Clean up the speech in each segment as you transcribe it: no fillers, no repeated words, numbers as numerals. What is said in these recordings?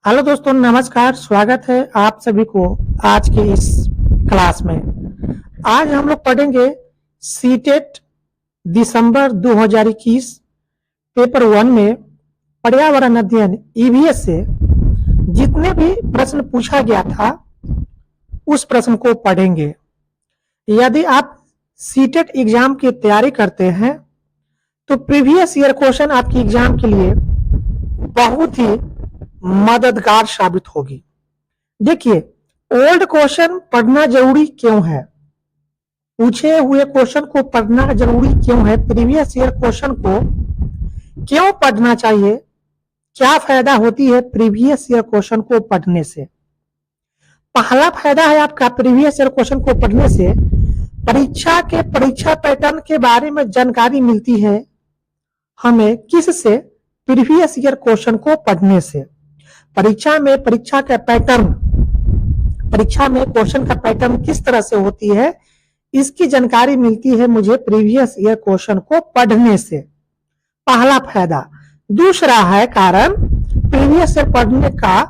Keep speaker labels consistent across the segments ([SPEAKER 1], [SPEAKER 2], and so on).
[SPEAKER 1] Hello दोस्तों, नमस्कार। स्वागत है आप सभी को आज की इस क्लास में। आज हम लोग पढ़ेंगे सीटेट दिसंबर 2021 पेपर 1 में पर्यावरण अध्ययन ईवीएस से जितने भी प्रश्न पूछा गया था उस प्रश्न को पढ़ेंगे। यदि आप सीटेट एग्जाम की तैयारी करते हैं तो प्रीवियस ईयर क्वेश्चन आपकी एग्जाम के लिए बहुत ही मददगार साबित होगी। देखिए, ओल्ड क्वेश्चन पढ़ना जरूरी क्यों है, पूछे हुए क्वेश्चन को पढ़ना जरूरी क्यों है, प्रीवियस ईयर क्वेश्चन को क्यों पढ़ना चाहिए, क्या फायदा होती है प्रीवियस ईयर क्वेश्चन को पढ़ने से। पहला फायदा है आपका प्रीवियस ईयर क्वेश्चन को पढ़ने से परीक्षा पैटर्न के बारे में जानकारी मिलती है हमें। किससे? प्रीवियस ईयर क्वेश्चन को पढ़ने से। परीक्षा में क्वेश्चन का पैटर्न किस तरह से होती है, इसकी जानकारी मिलती है मुझे प्रीवियस ईयर क्वेश्चन को पढ़ने से। पहला फायदा। दूसरा है कारण, प्रीवियस ईयर पढ़ने का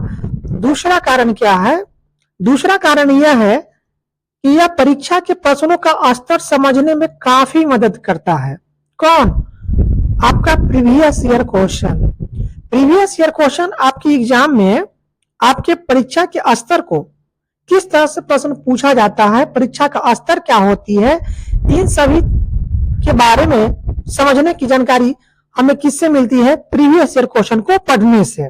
[SPEAKER 1] दूसरा कारण क्या है? दूसरा कारण यह है कि यह परीक्षा के प्रश्नों का स्तर समझने में काफी मदद करता है। कौन? आपका previous year question. Previous year question आपकी एग्जाम में आपके परीक्षा के स्तर को किस तरह से प्रश्न पूछा जाता है, परीक्षा का स्तर क्या होती है, इन सभी के बारे में समझने की जानकारी हमें किससे मिलती है? प्रीवियस ईयर क्वेश्चन को पढ़ने से।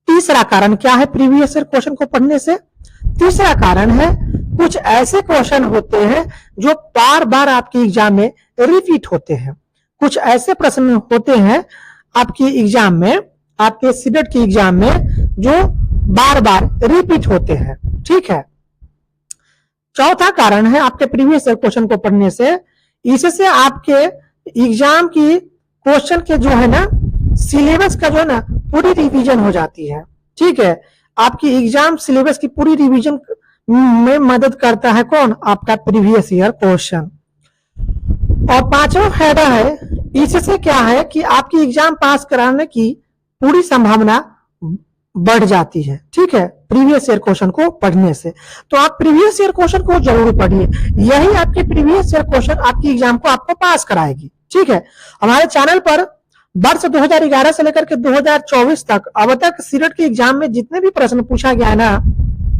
[SPEAKER 1] तीसरा कारण क्या है प्रीवियस ईयर क्वेश्चन को पढ़ने से? तीसरा कारण है कुछ ऐसे क्वेश्चन होते हैं जो बार बार आपके एग्जाम में रिपीट होते हैं। कुछ ऐसे प्रश्न होते हैं आपकी एग्जाम में, आपके सीटेट की एग्जाम में, जो बार बार रिपीट होते हैं। ठीक है। चौथा कारण है आपके प्रीवियस ईयर क्वेश्चन को पढ़ने से, इससे आपके एग्जाम की क्वेश्चन के जो है ना, सिलेबस का जो है ना, पूरी रिवीजन हो जाती है। ठीक है। आपकी एग्जाम सिलेबस की पूरी रिवीजन में मदद करता है कौन? आपका प्रीवियस ईयर क्वेश्चन। और पांचवा फायदा है, इससे क्या है कि आपकी एग्जाम पास कराने की पूरी संभावना बढ़ जाती है। ठीक है, प्रीवियस ईयर क्वेश्चन को पढ़ने से। तो आप प्रीवियस ईयर क्वेश्चन को जरूर पढ़िए, यही आपके प्रीवियस ईयर क्वेश्चन आपकी एग्जाम को आपको पास कराएगी। ठीक है। हमारे चैनल पर वर्ष 2011 से लेकर के 2024 तक अब तक सीटेट के एग्जाम में जितने भी प्रश्न पूछा गया है ना,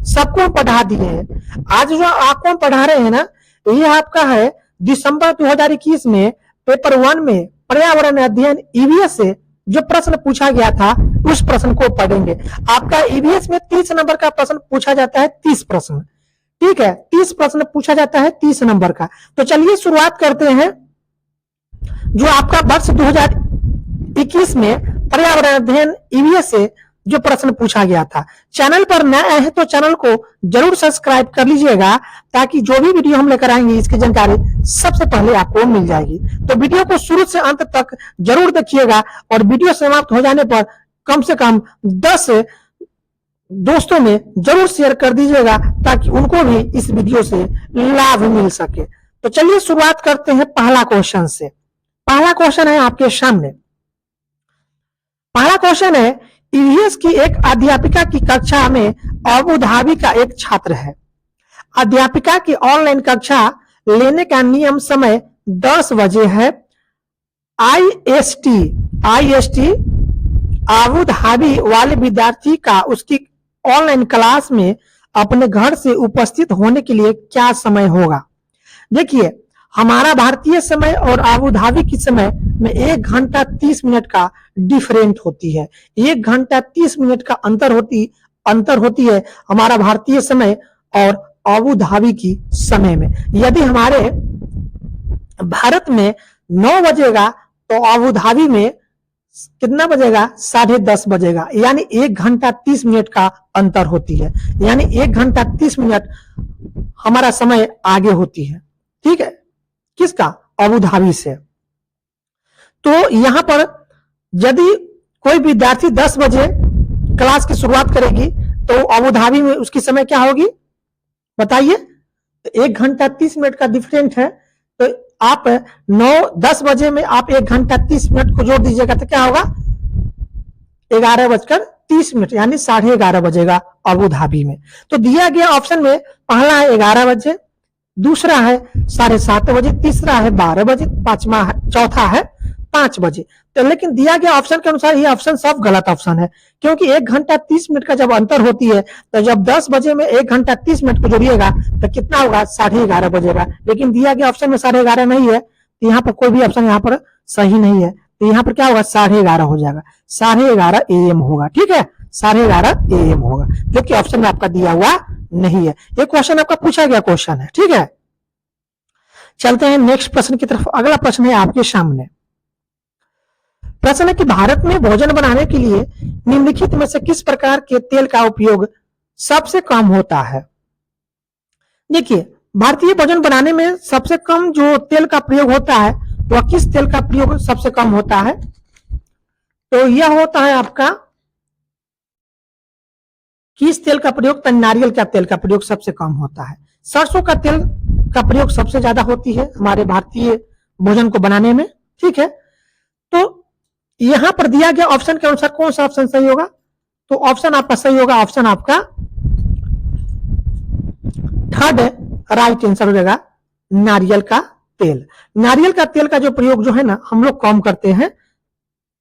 [SPEAKER 1] सबको पढ़ा दिए हैं। आज जो आपको हम पढ़ा रहे हैं ना, ये आपका है दिसंबर 2021 में पेपर 1 में पर्यावरण अध्ययन ईवीएस से जो प्रश्न पूछा गया था उस प्रश्न को पढ़ेंगे। आपका ईवीएस में 30 नंबर का प्रश्न पूछा जाता है, 30 प्रश्न। ठीक है, 30 प्रश्न पूछा जाता है 30 नंबर का। तो चलिए शुरुआत करते हैं जो आपका वर्ष 2021 में पर्यावरण अध्ययन ईवीएस से जो प्रश्न पूछा गया था। चैनल पर नए आए हैं तो चैनल को जरूर सब्सक्राइब कर लीजिएगा, ताकि जो भी वीडियो हम लेकर आएंगे इसकी जानकारी सबसे पहले आपको मिल जाएगी। तो वीडियो को शुरू से अंत तक जरूर देखिएगा, और वीडियो समाप्त हो जाने पर कम से कम 10 दोस्तों में जरूर शेयर कर दीजिएगा, ताकि उनको भी इस वीडियो से लाभ मिल सके। तो चलिए शुरुआत करते हैं पहला क्वेश्चन से। पहला क्वेश्चन है आपके सामने। पहला क्वेश्चन है, ईवीएस की एक अध्यापिका की कक्षा में अबू धाबी का एक छात्र है। अध्यापिका की ऑनलाइन कक्षा लेने का नियम समय 10 बजे है। आईएसटी अबू धाबी वाले विद्यार्थी का उसकी ऑनलाइन क्लास में अपने घर से उपस्थित होने के लिए क्या समय होगा? देखिए, हमारा भारतीय समय और अबू धाबी की समय में 1 घंटा 30 मिनट का डिफरेंट होती है। 1 घंटा 30 मिनट का अंतर होती है हमारा भारतीय समय और अबू धाबी की समय में। यदि हमारे भारत में 9 बजेगा तो अबू धाबी में कितना बजेगा? 10:30 बजेगा। यानी 1 घंटा 30 मिनट का अंतर होती है, यानी 1 घंटा 30 मिनट हमारा समय आगे होती है। ठीक है, किसका? अबू धाबी से। तो यहां पर यदि कोई विद्यार्थी 10 बजे क्लास की शुरुआत करेगी तो अबू धाबी में उसकी समय क्या होगी बताइए? 1 घंटा 30 मिनट का डिफरेंट है, तो आप 9-10 बजे में आप 1 घंटा 30 मिनट को जोड़ दीजिएगा तो क्या होगा? 11 बजकर 11:30 यानी 11:30 बजेगा अबू धाबी में। तो दिया गया ऑप्शन में पहला है 11 बजे, दूसरा है 7:30 बजे, तीसरा है 12 बजे, चौथा है 5 बजे। तो लेकिन दिया गया ऑप्शन के अनुसार ये ऑप्शन सब गलत ऑप्शन है, क्योंकि 1 घंटा 30 मिनट का जब अंतर होती है तो जब 10 बजे में 1 घंटा 30 मिनट को जोड़िएगा तो कितना होगा, 11:30 बजेगा। लेकिन दिया गया ऑप्शन में 11:30 नहीं है, तो यहाँ पर कोई भी ऑप्शन यहाँ पर सही नहीं है। तो यहाँ पर क्या होगा, 11:30 हो जाएगा, 11:30 AM होगा। ठीक है, 11:30 AM होगा, जो कि ऑप्शन में आपका दिया हुआ नहीं है। ये क्वेश्चन आपका पूछा गया क्वेश्चन है। ठीक है, चलते हैं नेक्स्ट प्रश्न की तरफ। अगला प्रश्न है आपके सामने। प्रश्न है कि भारत में भोजन बनाने के लिए निम्नलिखित में से किस प्रकार के तेल का उपयोग सबसे कम होता है। देखिए, भारतीय भोजन बनाने में सबसे कम जो तेल का प्रयोग होता है वह किस तेल का प्रयोग सबसे कम होता है, तो यह होता है आपका किस तेल का प्रयोग, तो नारियल का तेल का प्रयोग सबसे कम होता है। सरसों का तेल का प्रयोग सबसे ज्यादा होती है हमारे भारतीय भोजन को बनाने में। ठीक है, तो यहां पर दिया गया ऑप्शन के अनुसार कौन सा ऑप्शन सही होगा, तो ऑप्शन आपका सही होगा, ऑप्शन आपका थर्ड राइट आंसर हो जाएगा, नारियल का तेल। नारियल का तेल का जो प्रयोग जो है ना हम लोग कम करते हैं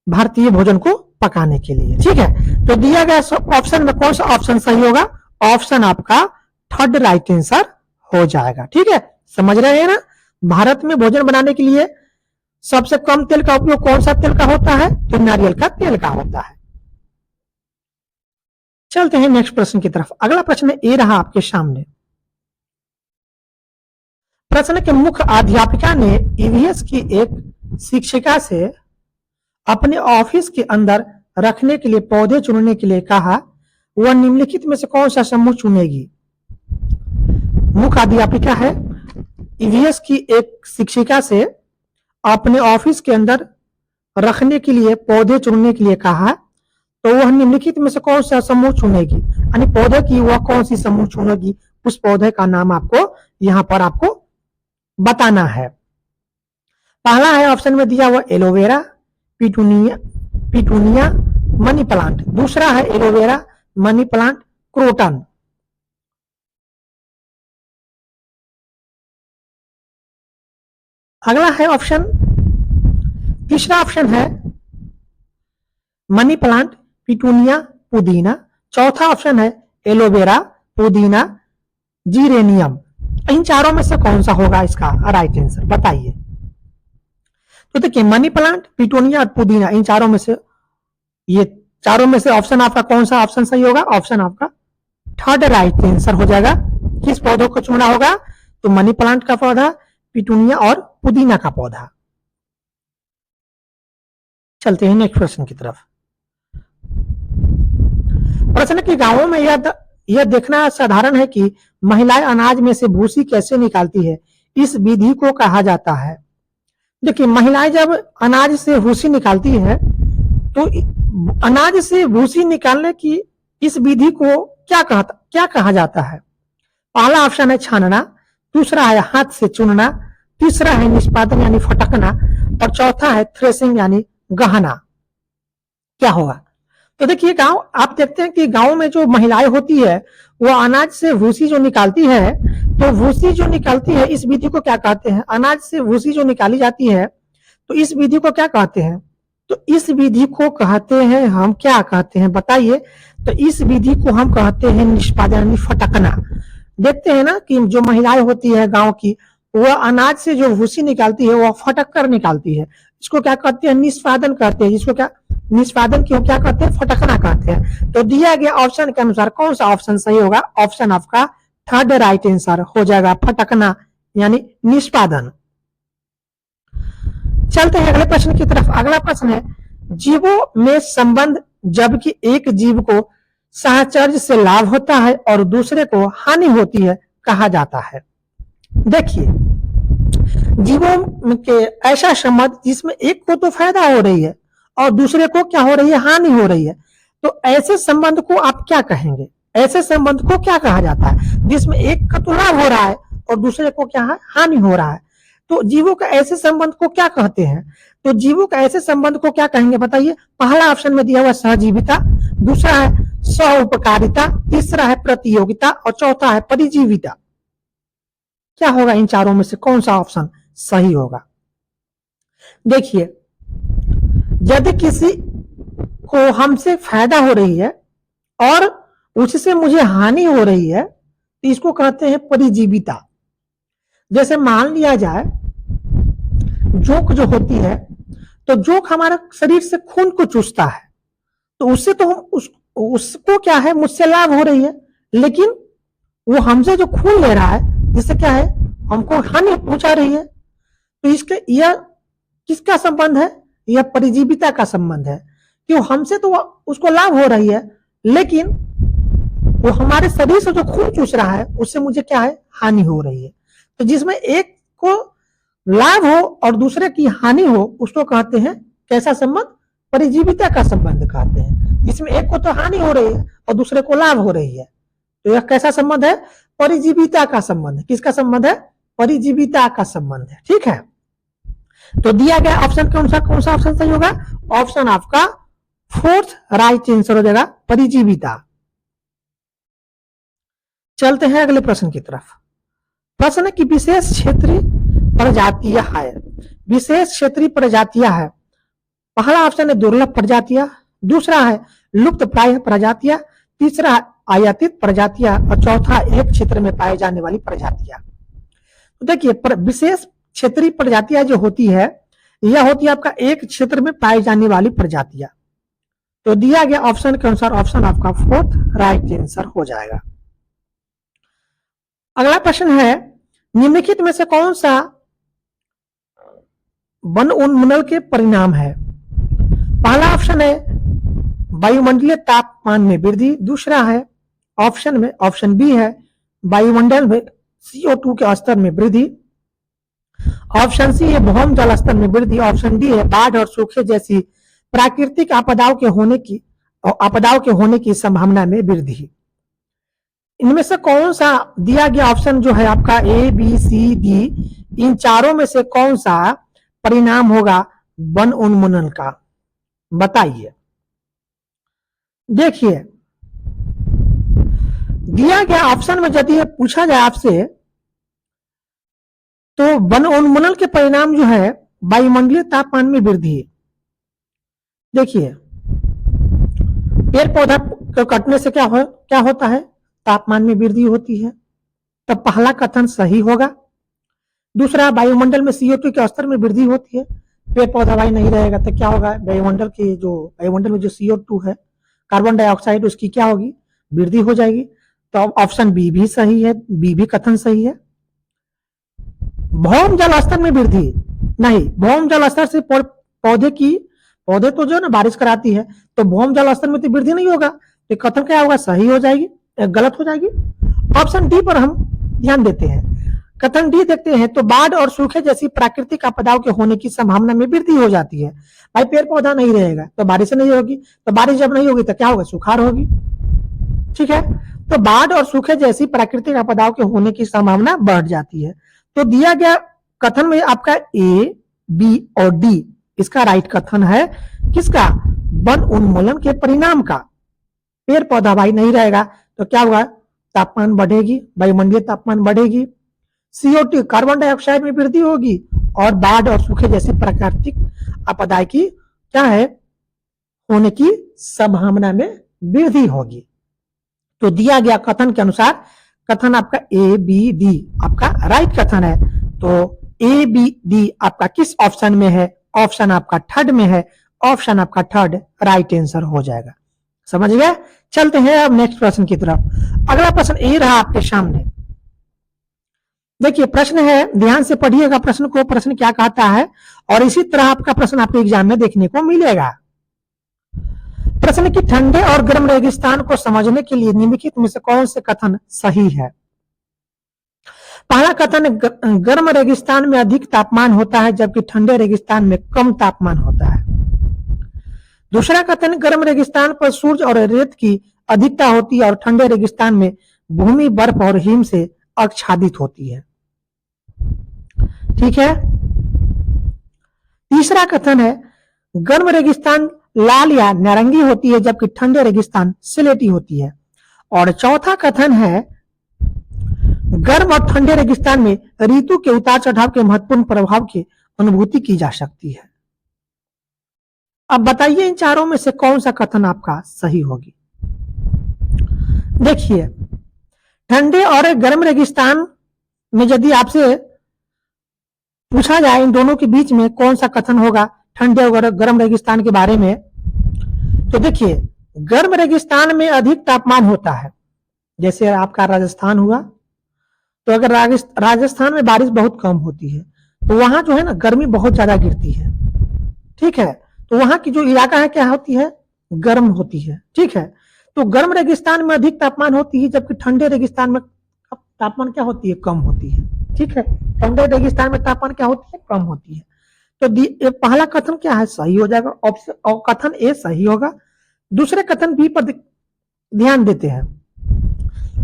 [SPEAKER 1] भारतीय भोजन को पकाने के लिए। ठीक है, तो दिया गया ऑप्शन में कौन सा ऑप्शन सही होगा, ऑप्शन आपका थर्ड राइट आंसर हो जाएगा। ठीक है, समझ रहे हैं ना, भारत में भोजन बनाने के लिए सबसे कम तेल का उपयोग कौन सा तेल का होता है, तो नारियल का तेल का होता है। चलते हैं नेक्स्ट प्रश्न की तरफ। अगला प्रश्न ये रहा आपके सामने। प्रश्न के मुख्य अध्यापिका ने ईवीएस की एक शिक्षिका से अपने ऑफिस के अंदर रखने के लिए पौधे चुनने के लिए कहा, वह निम्नलिखित में से कौन सा समूह चुनेगी। मुख्य अध्यापिका है, ईवीएस की एक शिक्षिका से अपने ऑफिस के अंदर रखने के लिए पौधे चुनने के लिए कहा, तो वह निम्नलिखित में से कौन सा समूह चुनेगी, यानी पौधे की वह कौन सी समूह चुनेगी, उस पौधे का नाम आपको यहां पर आपको बताना है। पहला है ऑप्शन में दिया हुआ एलोवेरा, पिटूनिया, मनी प्लांट। दूसरा है एलोवेरा, मनी प्लांट, क्रोटन। अगला है ऑप्शन, तीसरा ऑप्शन है मनी प्लांट, पिटूनिया, पुदीना। चौथा ऑप्शन है एलोवेरा, पुदीना, जीरेनियम। इन चारों में से कौन सा होगा इसका राइट आंसर, बताइए। तो देखिए, मनी प्लांट, पिटूनिया और पुदीना, इन चारों में से, ये चारों में से ऑप्शन आपका कौन सा ऑप्शन सही होगा, ऑप्शन आपका थर्ड राइट आंसर हो जाएगा। किस पौधों को चुना होगा, तो मनी प्लांट का पौधा, पिटूनिया और पुदीना का पौधा। चलते हैं नेक्स्ट प्रश्न की तरफ। प्रश्न की गांवों में यह देखना साधारण है कि महिलाएं अनाज में से भूसी कैसे निकालती है, इस विधि को कहा जाता है। देखिए, महिलाएं जब अनाज से भूसी निकालती है तो अनाज से भूसी निकालने की इस विधि को क्या कहा जाता है। पहला ऑप्शन है छानना, दूसरा है हाथ से चुनना, तीसरा है निष्पादन यानी फटकना, और चौथा है थ्रेसिंग यानी गहना। क्या होगा, तो देखिए गांव, आप देखते हैं कि गांव में जो महिलाएं होती है वो अनाज से भूसी जो निकालती है, तो भूसी जो निकालती है इस विधि को क्या कहते हैं, अनाज से भूसी जो निकाली जाती है तो इस विधि को क्या कहते हैं, तो इस विधि को कहते हैं हम, क्या कहते हैं बताइए, तो इस विधि को हम कहते हैं निष्पादन यानी फटकना। देखते हैं ना कि जो महिलाएं होती है गांव की, वह अनाज से जो भूसी निकालती है वह फटक कर निकालती है, इसको क्या कहते हैं, निष्पादन कहते हैं। इसको क्या, निष्पादन क्यों क्या कहते हैं, फटकना कहते हैं। तो दिया गया ऑप्शन के अनुसार कौन सा ऑप्शन सही होगा, ऑप्शन आपका थर्ड राइट आंसर हो जाएगा, फटकना यानी निष्पादन। चलते हैं अगले प्रश्न की तरफ। अगला प्रश्न है, जीवों में संबंध, जबकि एक जीव को साहचर्य से लाभ होता है और दूसरे को हानि होती है, कहा जाता है। देखिए, जीवों के ऐसा संबंध जिसमें एक को तो फायदा हो रही है और दूसरे को क्या हो रही है, हानि हो रही है, तो ऐसे संबंध को आप क्या कहेंगे, ऐसे संबंध को क्या कहा जाता है जिसमें एक का तो लाभ हो रहा है और दूसरे को क्या है, हानि हो रहा है। तो जीवों का ऐसे संबंध को क्या कहते हैं, तो जीवों का ऐसे संबंध को क्या कहेंगे बताइए। पहला ऑप्शन में दिया हुआ सहजीविता, दूसरा है सह उपकारिता, तीसरा है प्रतियोगिता और चौथा है परिजीविता। क्या होगा इन चारों में से कौन सा ऑप्शन सही होगा? देखिए, यदि किसी को हमसे फायदा हो रही है और उससे मुझे हानि हो रही है तो इसको कहते हैं परिजीविता। जैसे मान लिया जाए जोंक जो होती है, तो जोंक हमारे शरीर से खून को चूसता है, तो उससे तो हम उसको क्या है, मुझसे लाभ हो रही है, लेकिन वो हमसे जो खून ले रहा है जिससे क्या है, हमको हानि पहुंचा रही है। तो इसके यह किसका संबंध है? यह परिजीविता का संबंध है, कि हमसे तो उसको लाभ हो रही है, लेकिन वो हमारे शरीर से जो खून चूस रहा है उससे मुझे क्या है, हानि हो रही है। तो जिसमें एक को लाभ हो और दूसरे की हानि हो उसको कहते हैं कैसा संबंध? परिजीविता का संबंध कहते हैं। इसमें एक को तो हानि हो रही है और दूसरे को लाभ हो रही है, तो यह कैसा संबंध है? परिजीविता का संबंध है। किसका संबंध है? परिजीविता का संबंध है। ठीक है, तो दिया गया ऑप्शन के अनुसार कौन सा ऑप्शन सही होगा? ऑप्शन आपका फोर्थ राइट आंसर हो जाएगा, परिजीविता। चलते हैं अगले प्रश्न की तरफ। प्रश्न है कि विशेष क्षेत्रीय प्रजातियां है। विशेष क्षेत्रीय प्रजातियां है, पहला ऑप्शन है दुर्लभ प्रजातियां, दूसरा है लुप्त प्राय प्रजातियां, तीसरा है आयातित प्रजातियां और चौथा एक क्षेत्र में पाए जाने वाली प्रजातियां। तो देखिए, विशेष क्षेत्रीय प्रजातियां जो होती है यह होती है आपका एक क्षेत्र में पाई जाने वाली प्रजातियां। तो दिया गया ऑप्शन के अनुसार ऑप्शन आपका फोर्थ राइट आंसर हो जाएगा। अगला प्रश्न है, निम्नलिखित में से कौन सा वन उन्मूलन के परिणाम है? पहला ऑप्शन है वायुमंडलीय तापमान में वृद्धि, दूसरा है ऑप्शन बी है वायुमंडल में CO2 के स्तर में वृद्धि, ऑप्शन सी है भौम जल स्तर में वृद्धि, ऑप्शन डी है बाढ़ और सूखे जैसी प्राकृतिक आपदाओं के होने की संभावना में वृद्धि। इनमें से कौन सा दिया गया ऑप्शन जो है आपका ए बी सी डी, इन चारों में से कौन सा परिणाम होगा वन उन्मूलन का? बताइए। देखिए, दिया गया ऑप्शन में यदि पूछा जाए आपसे तो वन उन्मूलन के परिणाम जो है वायुमंडलीय तापमान में वृद्धि। देखिए, पेड़ पौधा को कटने से क्या होता है? तापमान में वृद्धि होती है, तब पहला कथन सही होगा। दूसरा, वायुमंडल में CO2 के स्तर में वृद्धि होती है, पेड़ पौधा भाई नहीं रहेगा तो क्या होगा? वायुमंडल में जो CO2 है, कार्बन डाइऑक्साइड, उसकी क्या होगी? वृद्धि हो जाएगी। तो ऑप्शन बी भी सही है, बी भी कथन सही है। भौम जल स्तर में वृद्धि नहीं, भौम जल स्तर से पौधे तो जो ना बारिश कराती है, तो भौम जल स्तर में तो वृद्धि नहीं होगा, तो कथन क्या होगा? सही हो जाएगी, गलत हो जाएगी। ऑप्शन डी पर हम ध्यान देते हैं। कथन डी देखते हैं तो बाढ़ और सूखे जैसी प्राकृतिक आपदाओं के होने की संभावना में वृद्धि हो जाती है। भाई पेड़ पौधा नहीं रहेगा तो बारिश नहीं होगी, तो बारिश जब नहीं होगी तो क्या होगा? सुखाड़ होगी। ठीक है, तो बाढ़ और सूखे जैसी प्राकृतिक आपदाओं के होने की संभावना बढ़ जाती है। तो दिया गया कथन में आपका ए, बी और डी इसका राइट कथन है। किसका? वन उन्मूलन के परिणाम का। पेड़ पौधा भाई नहीं रहेगा तो क्या होगा? तापमान बढ़ेगी, वायुमंडलीय तापमान बढ़ेगी, CO2 कार्बन डाइऑक्साइड में वृद्धि होगी और बाढ़ और सूखे जैसी प्राकृतिक आपदा की क्या है? होने की संभावना में वृद्धि होगी। तो दिया गया कथन के अनुसार कथन आपका ए बी डी आपका राइट कथन है। तो ए बी डी आपका किस ऑप्शन में है? ऑप्शन आपका थर्ड में है, ऑप्शन आपका थर्ड राइट आंसर हो जाएगा। समझ गए? चलते हैं अब नेक्स्ट प्रश्न की तरफ। अगला प्रश्न ये रहा आपके सामने। देखिए, प्रश्न है, ध्यान से पढ़िएगा प्रश्न को, प्रश्न क्या कहता है, और इसी तरह आपका प्रश्न आपके एग्जाम में देखने को मिलेगा। प्रश्न की ठंडे और गर्म रेगिस्तान को समझने के लिए निम्नलिखित में से कौन से कथन सही है? पहला कथन, गर्म रेगिस्तान में अधिक तापमान होता है जबकि ठंडे रेगिस्तान में कम तापमान होता है। दूसरा कथन, गर्म रेगिस्तान पर सूर्य और रेत की अधिकता होती है और ठंडे रेगिस्तान में भूमि बर्फ और हिम से आच्छादित होती है। ठीक है। तीसरा कथन है, गर्म रेगिस्तान लाल या नारंगी होती है, जबकि ठंडे रेगिस्तान सिलेटी होती है। और चौथा कथन है गर्म और ठंडे रेगिस्तान में ऋतु के उतार चढ़ाव के महत्वपूर्ण प्रभाव की अनुभूति की जा सकती है। अब बताइए इन चारों में से कौन सा कथन आपका सही होगी। देखिए, ठंडे और गर्म रेगिस्तान में यदि आपसे पूछा जाए इन दोनों के बीच में कौन सा कथन होगा ठंडे और गर्म रेगिस्तान के बारे में, तो देखिए गर्म रेगिस्तान में अधिक तापमान होता है। जैसे आपका राजस्थान हुआ, तो अगर राजस्थान में बारिश बहुत कम होती है तो वहां जो है ना गर्मी बहुत ज्यादा गिरती है, ठीक है। तो वहां की जो इलाका है क्या होती है, गर्म होती है, ठीक है। तो गर्म रेगिस्तान में अधिक तापमान होती है, जबकि ठंडे रेगिस्तान में तापमान क्या होती है, कम होती है, ठीक है। ठंडे रेगिस्तान में तापमान क्या होती है, कम होती है। तो पहला कथन क्या है, सही हो जाएगा, ऑप्शन कथन ए सही होगा। दूसरे कथन बी पर ध्यान देते हैं।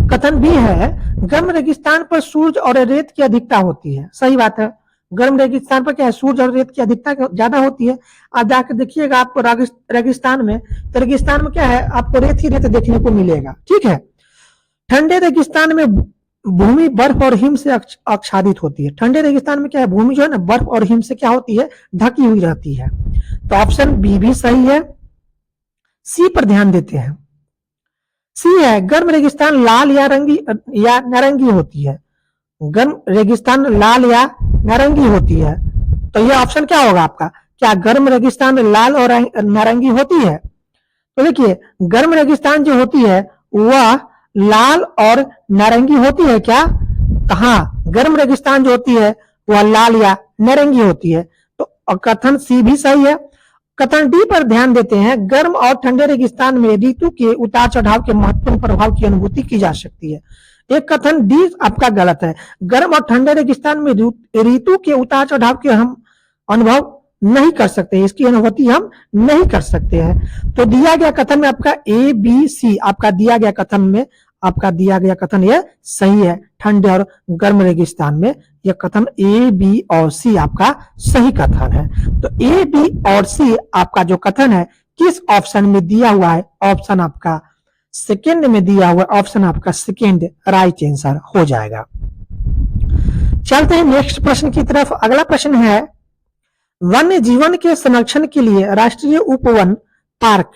[SPEAKER 1] कथन बी है गर्म रेगिस्तान पर सूरज और रेत की अधिकता होती है। सही बात है, गर्म रेगिस्तान पर क्या है, सूरज और रेत की अधिकता ज्यादा होती है। आप जाकर देखिएगा आपको रेगिस्तान में, तो रेगिस्तान में क्या है, आपको रेत ही रेत देखने को मिलेगा, ठीक है। ठंडे रेगिस्तान में भूमि बर्फ और हिम से आच्छादित होती है। ठंडे रेगिस्तान में क्या है, भूमि जो है ना बर्फ और हिम से क्या होती है, ढकी हुई रहती है। तो ऑप्शन बी भी सही है। सी पर ध्यान देते हैं। सी है गर्म रेगिस्तान लाल या नारंगी होती है। गर्म रेगिस्तान लाल या नारंगी होती है। तो यह ऑप्शन क्या होगा आपका, क्या गर्म रेगिस्तान लाल और नारंगी होती है। तो देखिए गर्म रेगिस्तान जो होती है वह लाल और नारंगी होती है क्या, हाँ गर्म रेगिस्तान जो होती है वह लाल या नारंगी होती है। तो कथन सी भी सही है। कथन डी पर ध्यान देते हैं। गर्म और ठंडे रेगिस्तान में ऋतु के उतार चढ़ाव के महत्वपूर्ण प्रभाव की अनुभूति की जा सकती है। एक कथन डी आपका गलत है। गर्म और ठंडे रेगिस्तान में ऋतु के उतार चढ़ाव के हम अनुभव नहीं कर सकते, इसकी अनुभूति हम नहीं कर सकते हैं। तो दिया गया कथन में आपका ए बी सी आपका दिया गया कथन में आपका दिया गया कथन यह सही है। ठंडे और गर्म रेगिस्तान में यह कथन ए बी और सी आपका सही कथन है। तो ए बी और सी आपका जो कथन है किस ऑप्शन में दिया हुआ है, ऑप्शन आपका सेकेंड में दिया हुआ, ऑप्शन आपका सेकेंड राइट आंसर हो जाएगा। चलते हैं नेक्स्ट प्रश्न की तरफ। अगला प्रश्न है वन्य जीवन के संरक्षण के लिए राष्ट्रीय उपवन पार्क,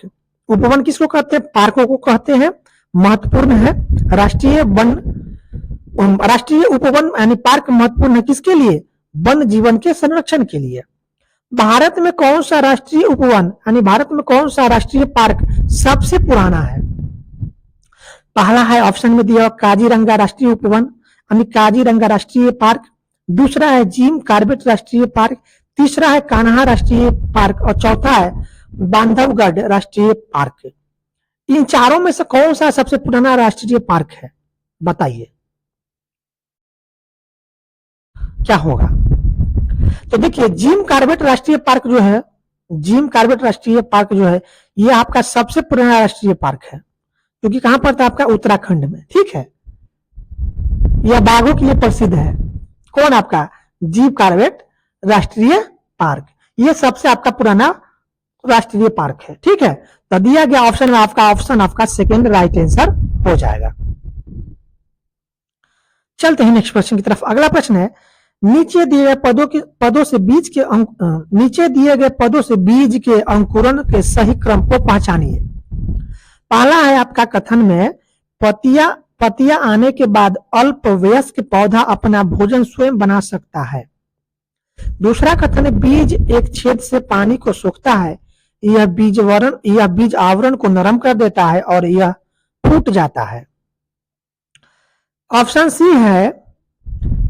[SPEAKER 1] उपवन किसको कहते हैं, पार्कों को कहते हैं, महत्वपूर्ण है। राष्ट्रीय उपवन यानी पार्क महत्वपूर्ण है किसके लिए, वन जीवन के संरक्षण के लिए। भारत में कौन सा राष्ट्रीय उपवन यानी भारत में कौन सा राष्ट्रीय पार्क सबसे पुराना है। पहला है ऑप्शन में दिया काजीरंगा राष्ट्रीय उपवन यानी काजीरंगा राष्ट्रीय पार्क। दूसरा है जिम कॉर्बेट राष्ट्रीय पार्क। तीसरा है कान्हा राष्ट्रीय पार्क और चौथा है बांधवगढ़ राष्ट्रीय पार्क। इन चारों में से कौन सा सबसे पुराना राष्ट्रीय पार्क है, बताइए क्या होगा। तो देखिए जिम कॉर्बेट राष्ट्रीय पार्क जो है, जिम कॉर्बेट राष्ट्रीय पार्क जो है ये आपका सबसे पुराना राष्ट्रीय पार्क है, क्योंकि कहां पर था आपका, उत्तराखंड में, ठीक है। यह बाघों के लिए प्रसिद्ध है। कौन आपका, जिम कॉर्बेट राष्ट्रीय पार्क, ये सबसे आपका पुराना राष्ट्रीय पार्क है, ठीक है। तो दिया गया ऑप्शन में आपका ऑप्शन आपका सेकेंड राइट आंसर हो जाएगा। चलते हैं नेक्स्ट प्रश्न की तरफ। अगला प्रश्न है नीचे दिए गए पदों से बीज के अंकुरण के सही क्रम को पहचानिए। पहला है आपका कथन में पतिया आने के बाद अल्पवयस्क पौधा अपना भोजन स्वयं बना सकता है। दूसरा कथन है बीज एक छेद से पानी को सोखता है, यह बीज आवरण को नरम कर देता है और यह फूट जाता है। ऑप्शन सी है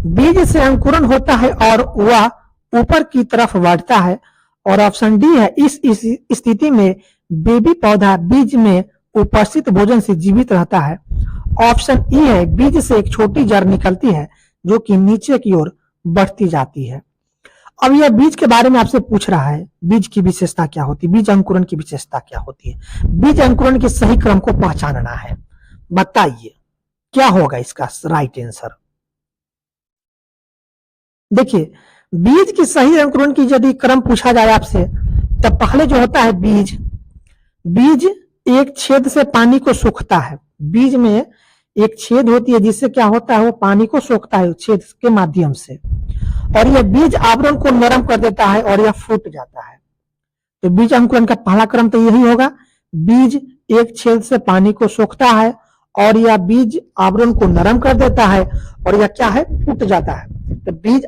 [SPEAKER 1] बीज से अंकुरण होता है और वह ऊपर की तरफ बढ़ता है। और ऑप्शन डी है इस स्थिति में बेबी पौधा बीज में उपस्थित भोजन से जीवित रहता है। ऑप्शन ई है बीज से एक छोटी जड़ निकलती है जो कि नीचे की ओर बढ़ती जाती है। अब यह बीज के बारे में आपसे पूछ रहा है, बीज की विशेषता क्या होती है, बीज अंकुरण की विशेषता क्या होती है, बीज अंकुरण के सही क्रम को पहचानना है। बताइए क्या होगा इसका राइट आंसर। देखिए बीज की सही अंकुरण की यदि क्रम पूछा जाए आपसे, तब पहले जो होता है बीज, बीज एक छेद से पानी को सोखता है। बीज में एक छेद होती है जिससे क्या होता है, वो पानी को सोखता है छेद के माध्यम से, और यह बीज आवरण को नरम कर देता है और यह फूट जाता है। तो बीज अंकुरण का पहला क्रम तो यही होगा, बीज एक छेद से पानी को सोखता है और यह बीज आवरण को नरम कर देता है और यह क्या है, फूट जाता है। तो बीज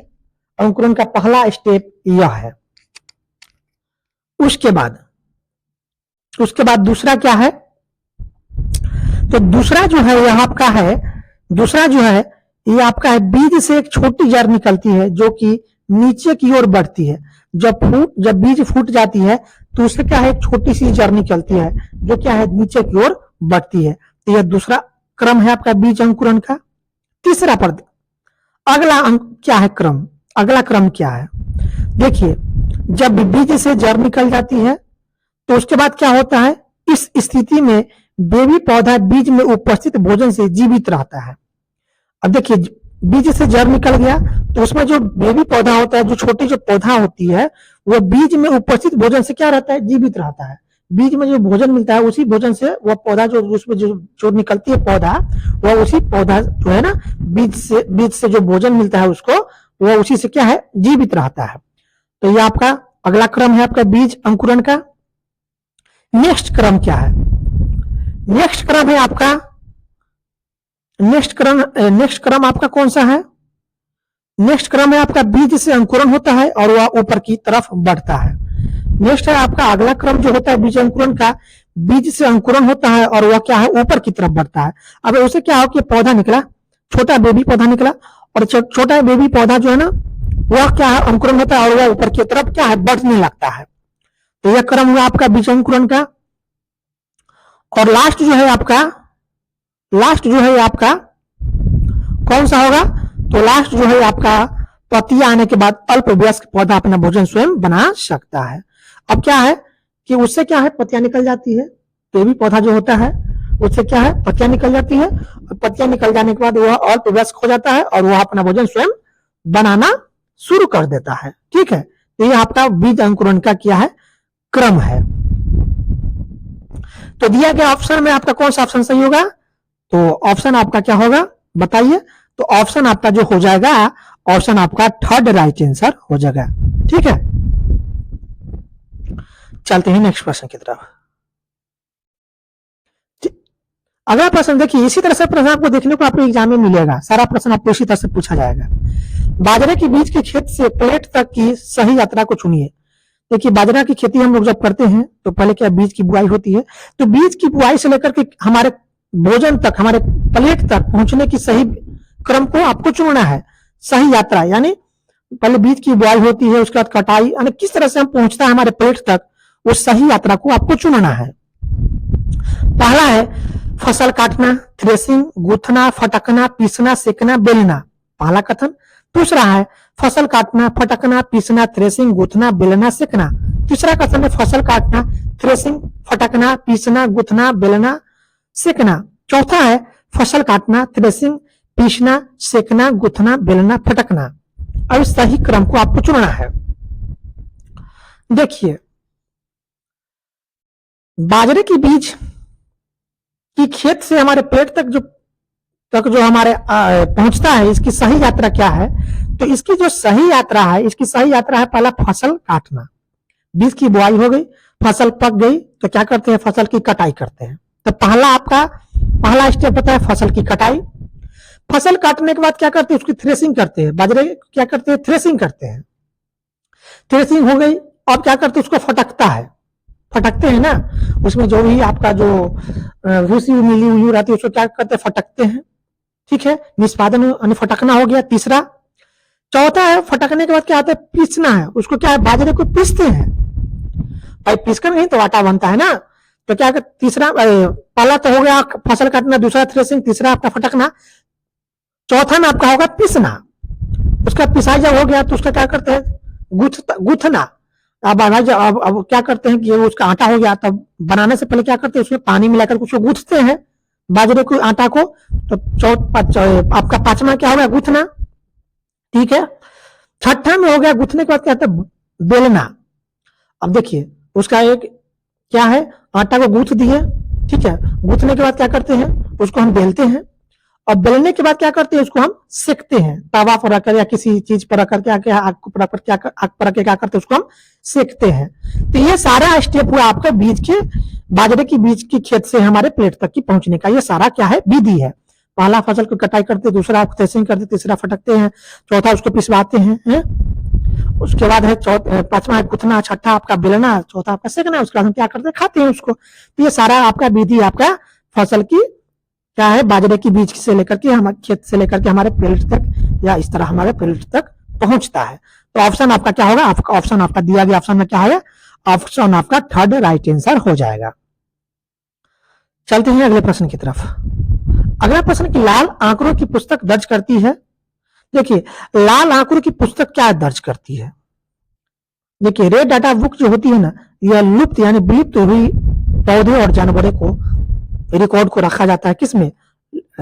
[SPEAKER 1] अंकुरण का पहला स्टेप यह है। उसके बाद दूसरा क्या है, तो दूसरा जो है यह आपका है, दूसरा जो है ये आपका है, बीज से एक छोटी जड़ निकलती है जो कि नीचे की ओर बढ़ती है। जब बीज फूट जाती है तो उससे क्या है, एक छोटी सी जड़ निकलती है जो क्या है, नीचे की ओर बढ़ती है। तो यह दूसरा क्रम है आपका बीज अंकुरण का। तीसरा पद, अगला क्या है क्रम, अगला क्रम क्या है, देखिए जब बीज से जड़ निकल जाती है तो उसके बाद क्या होता है, इस स्थिति में बेबी पौधा बीज में उपस्थित भोजन से जीवित रहता है। अब देखिए बीज से जड़ निकल गया तो उसमें जो बेबी पौधा होता है, जो छोटी जो पौधा होती है, वो बीज में उपस्थित भोजन से क्या रहता है, जीवित रहता है। बीज में जो भोजन मिलता है उसी भोजन से वह पौधा जो उसमें जो निकलती है पौधा, वह उसी पौधा जो है ना, बीज से जो भोजन मिलता है उसको, वह उसी से क्या है, जीवित रहता है। तो यह आपका अगला क्रम है आपका बीज अंकुरण का। नेक्स्ट क्रम क्या है, नेक्स्ट क्रम है आपका, नेक्स्ट क्रम आपका कौन सा है, नेक्स्ट क्रम है आपका बीज से अंकुरण होता है और वह ऊपर की तरफ बढ़ता है। नेक्स्ट है आपका अगला क्रम जो होता है बीज अंकुरण का, बीज से अंकुरण होता है और वह क्या है, ऊपर की तरफ बढ़ता है। अब उसे क्या हो कि पौधा निकला, छोटा बेबी पौधा निकला, और छोटा बेबी पौधा जो है ना, वह क्या है, अंकुरण होता है और वह ऊपर की तरफ क्या है, बढ़ने लगता है। तो यह क्रम हुआ आपका बीज अंकुरण का। और लास्ट जो है आपका, लास्ट जो है आपका कौन सा होगा, तो लास्ट जो है आपका पत्तियां आने के बाद अल्पवयस्क पौधा अपना भोजन स्वयं बना सकता है। अब क्या है कि उससे क्या है, पत्तियां निकल जाती है, बेबी पौधा जो होता है उससे क्या है, पत्तियां निकल जाती है, और पत्तियां निकल जाने के बाद वह अल्पवयस्क हो जाता है और वह अपना भोजन स्वयं बनाना शुरू कर देता है। ठीक है, तो ये आपका बीज अंकुरण का क्या है, क्रम है। तो दिया गया ऑप्शन में आपका कौन सा ऑप्शन सही होगा, तो ऑप्शन आपका क्या होगा बताइए, तो ऑप्शन आपका जो हो जाएगा, ऑप्शन आपका थर्ड राइट आंसर हो जाएगा। ठीक है, चलते हैं नेक्स्ट प्रश्न की तरफ। अगला प्रश्न देखिए, इसी तरह से प्रश्न आपको देखने को आपके एग्जाम में मिलेगा, सारा प्रश्न आपको इसी तरह से पूछा जाएगा। बाजरे के बीज के खेत से प्लेट तक की सही यात्रा को चुनिए। देखिए बाजरा की खेती हम लोग जब करते हैं तो पहले क्या बीज की बुआई होती है, तो बीज की बुआई से लेकर के हमारे भोजन तक, हमारे प्लेट तक पहुंचने की सही क्रम को आपको चुनना है। सही यात्रा यानी पहले बीज की बुआई होती है, उसके बाद कटाई, यानी किस तरह से हम पहुंचता है हमारे प्लेट तक, वो सही यात्रा को आपको चुनना है। पहला है फसल काटना, थ्रेसिंग, गूंथना, फटकना, पीसना, सेकना, बेलना, पहला कथन। दूसरा है फसल काटना, फटकना, पीसना, थ्रेसिंग, गूंथना, बेलना, सेकना। तीसरा कथन है फसल काटना, थ्रेसिंग, फटकना, पीसना, गूंथना, बेलना, सेकना। चौथा है फसल काटना, थ्रेसिंग, पीसना, सेकना, गूंथना, बेलना, फटकना। अब सही क्रम को आपको चुनना है। देखिए बाजरे की बीज की खेत से हमारे पेट तक जो हमारे पहुंचता है, इसकी सही यात्रा क्या है, तो इसकी जो सही यात्रा है, इसकी सही यात्रा है पहला फसल काटना। बीज की बुआई हो गई, फसल पक गई तो क्या करते हैं, फसल की कटाई करते हैं। तो पहला स्टेप होता है फसल की कटाई। फसल काटने के बाद क्या करते हैं, उसकी थ्रेसिंग करते हैं। बाजरे क्या करते हैं, थ्रेसिंग करते हैं। थ्रेसिंग हो गई, अब क्या करते हैं, उसको फटकते हैं ना, उसमें जो भी आपका जो भूसी मिली हुई रहती है उसको क्या करते हैं, फटकते हैं। ठीक है, निष्पादन यानी फटकना हो गया तीसरा। चौथा है फटकने के बाद क्या आता है, पीसना है। उसको क्या है, बाजरे को पीसते हैं भाई, पीसकर नहीं तो आटा बनता है ना। तो क्या तीसरा, पहला तो हो गया फसल काटना, दूसरा थ्रेसिंग, तीसरा आपका फटकना, चौथा में आपका होगा पीसना। उसका पिसाई जब हो गया तो उसका क्या करते हैं, गूंथना। अब क्या करते हैं कि उसका आटा हो गया, तब बनाने से पहले क्या करते हैं, उसमें पानी मिलाकर उसको गूंथते हैं बाजरे को, आटा को। तो आपका पांचवा क्या हो गया, गूंथना। ठीक है, छठा में हो गया गूंथने के बाद क्या होता है, बेलना। अब देखिए उसका एक क्या है, आटा को गूंथ दिए, ठीक है, गूंथने के बाद क्या करते हैं, उसको हम बेलते हैं, और बेलने के बाद क्या करते हैं, उसको हम सेकते हैं, तवा पर रखकर या किसी चीज पर रखकर आग पर रखकर क्या करते हैं, उसको हम सेकते हैं। तो ये सारा स्टेप हुआ आपका बीज के, बाजरे की बीज की खेत से हमारे प्लेट तक की पहुंचने का, ये सारा क्या है, विधि है। पहला फसल को कटाई करते, दूसरा थ्रेसिंग करते, तीसरा फटकते हैं, चौथा उसको पिसवाते हैं, उसके बाद है पांचवा है गुथना, छठा आपका बेलना, चौथा आपका सेकना, उसके बाद हम क्या करते हैं, खाते हैं उसको। तो ये सारा आपका विधि आपका फसल की क्या है, बाजरे की बीज से लेकर के हमारे खेत से लेकर के हमारे प्लेट तक, या इस तरह हमारे प्लेट तक पहुंचता है। तो ऑप्शन आपका क्या होगा, ऑप्शन आपका दिया गया ऑप्शन में क्या है, ऑप्शन आपका थर्ड राइट आंसर हो जाएगा। चलते हैं अगले प्रश्न की तरफ। अगला प्रश्न की लाल आंकड़ों की पुस्तक दर्ज करती है। देखिए लाल आंकड़ों की पुस्तक क्या दर्ज करती है, देखिए रेड डाटा बुक जो होती है ना, यह लुप्त यानी विलुप्त हुई पौधे और जानवरों को रिकॉर्ड को रखा जाता है किसमें,